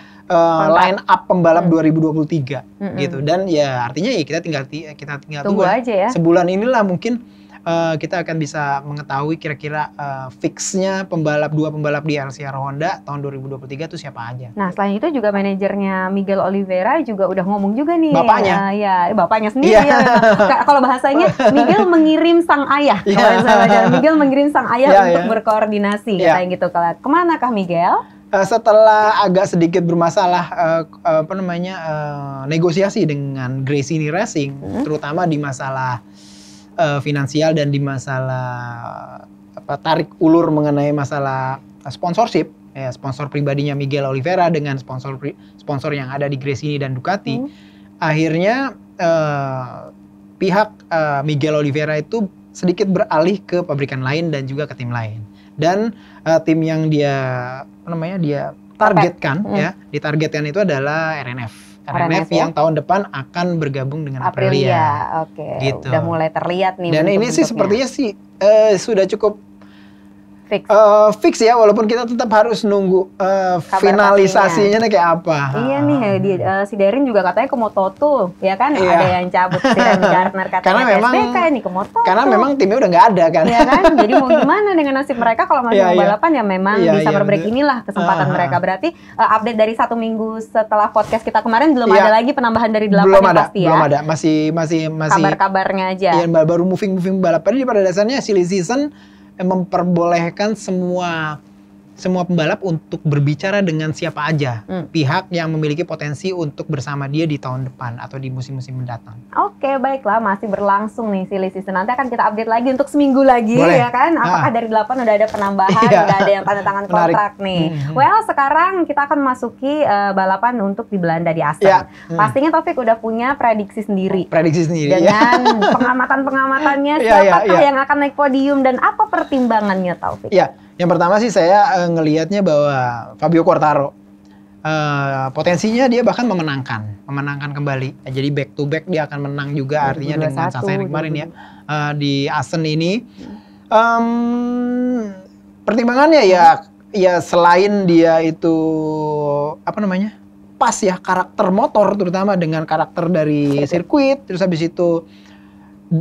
line up pembalap 2023 gitu. Dan ya artinya ya kita tinggal tunggu aja ya. Sebulan inilah mungkin kita akan bisa mengetahui kira-kira fixnya dua pembalap di LCR Honda tahun 2023 itu siapa aja. Nah selain itu juga manajernya Miguel Oliveira juga udah ngomong juga nih. Bapaknya. Bapaknya sendiri ya. Kalau bahasanya Miguel mengirim sang ayah. Miguel mengirim sang ayah untuk berkoordinasi katanya gitu. Kemana kah Miguel? Setelah agak sedikit bermasalah negosiasi dengan Gresini Racing, terutama di masalah finansial dan di masalah tarik ulur mengenai masalah sponsorship, ya, sponsor pribadinya Miguel Oliveira dengan sponsor yang ada di Gresini dan Ducati, akhirnya pihak Miguel Oliveira itu sedikit beralih ke pabrikan lain dan juga ke tim lain. Dan tim yang dia targetkan ditargetkan itu adalah RNF yang tahun depan akan bergabung dengan Aprilia. Oke. Gitu. Udah mulai terlihat nih. Dan ini sih sepertinya sih sudah cukup fix ya, walaupun kita tetap harus nunggu finalisasinya kayak apa. Iya nih, si Darin juga katanya ke Moto2, ya kan? Iya. Ada yang cabut si Remy Gardner katanya ke SBK ini ke Moto2. Karena memang timnya udah nggak ada kan. Iya kan? Jadi mau gimana dengan nasib mereka kalau masih mau balapan ya memang di summer break inilah kesempatan mereka. Berarti update dari 1 minggu setelah podcast kita kemarin belum ada lagi penambahan dari 8 yang pasti ya? Belum ada, masih kabar-kabarnya aja. Iya, baru moving balapan. Jadi pada dasarnya silly season memperbolehkan semua pembalap untuk berbicara dengan siapa aja pihak yang memiliki potensi untuk bersama dia di tahun depan atau di musim-musim mendatang. Oke, baiklah, masih berlangsung nih silly season. Nanti akan kita update lagi untuk seminggu lagi. Boleh. Ya kan? Apakah dari 8 udah ada penambahan, udah ada yang tanda tangan kontrak nih. Well, sekarang kita akan memasuki balapan untuk di Belanda di Assen. Pastinya Taufik udah punya prediksi sendiri. Dengan pengamatan-pengamatannya siapakah yang akan naik podium dan apa pertimbangannya Taufik? Iya. Yang pertama sih saya ngelihatnya bahwa Fabio Quartararo potensinya dia bahkan memenangkan kembali. Jadi back to back dia akan menang juga artinya dengan Sasai kemarin ya di Assen ini. Pertimbangannya ya selain dia itu pas ya karakter motor terutama dengan karakter dari sirkuit, terus habis itu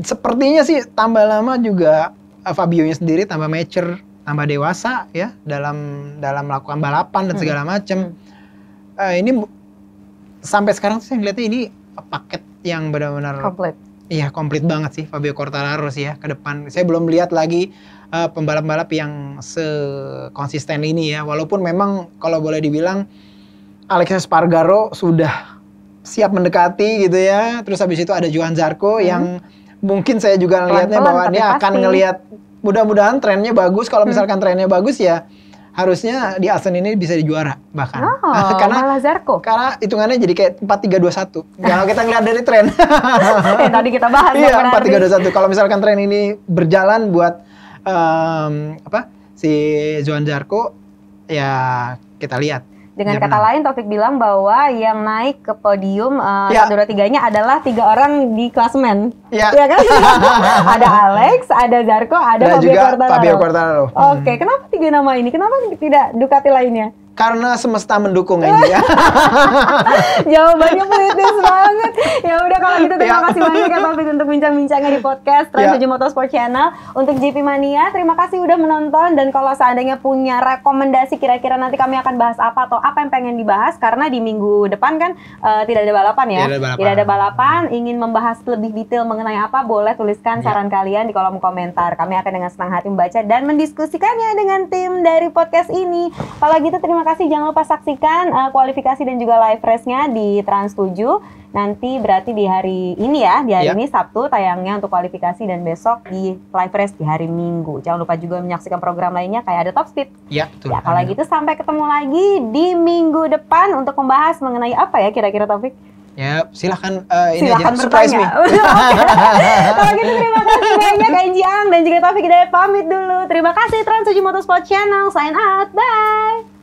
sepertinya sih tambah lama juga Fabio-nya sendiri tambah mature, tambah dewasa ya dalam melakukan balapan dan segala macam. Ini sampai sekarang saya ngeliatnya ini paket yang benar-benar komplit. Iya, komplit banget sih Fabio Quartararo sih ya ke depan. Saya belum lihat lagi pembalap-pembalap yang sekonsisten ini ya. Walaupun memang kalau boleh dibilang Alex Espargaro sudah siap mendekati gitu ya. Terus habis itu ada Johan Zarco yang mungkin saya juga ngelihatnya bahwa dia akan ngelihat mudah-mudahan trennya bagus. Kalau misalkan trennya bagus ya harusnya di Assen ini bisa dijuara bahkan. Malah Zarco. Karena hitungannya jadi kayak 4-3-2-1. Kalau kita ngeliat dari tren. Tadi kita bahas. Iya, 4-3-2-1. Kalau misalkan tren ini berjalan buat si Johan Zarco ya kita lihat. Dengan kata lain, Taufik bilang bahwa yang naik ke podium 1-2-3-nya adalah 3 orang di klasemen. Iya kan? Ada Alex, ada Zarco, ada Fabio Quartararo. Oke, kenapa 3 nama ini? Kenapa tidak Ducati lainnya? Karena semesta mendukung aja. Jawabannya politis banget. Ya udah kalau gitu terima kasih banyak ya Taufik untuk bincang-bincangnya di podcast Trans7 Motorsport Channel. Untuk GP Mania, terima kasih udah menonton dan kalau seandainya punya rekomendasi kira-kira nanti kami akan bahas apa atau apa yang pengen dibahas karena di minggu depan kan tidak ada balapan ya. Tidak ada balapan, ingin membahas lebih detail mengenai apa boleh tuliskan saran kalian di kolom komentar. Kami akan dengan senang hati membaca dan mendiskusikannya dengan tim dari podcast ini. Kalau gitu terima kasih, jangan lupa saksikan kualifikasi dan juga live race-nya di Trans7. Nanti berarti di hari ini ya, di hari ini Sabtu tayangnya untuk kualifikasi dan besok di live race di hari Minggu. Jangan lupa juga menyaksikan program lainnya kayak ada Top Speed. Ya, kalau gitu sampai ketemu lagi di minggu depan untuk membahas mengenai apa ya kira-kira Taufik? Ya, silahkan ini silahkan aja, surprise me. Kalau gitu terima kasih banyak Kak Jiang dan juga Taufik Hidayat pamit dulu. Terima kasih Trans 7 Motorsport Channel, sign out, bye.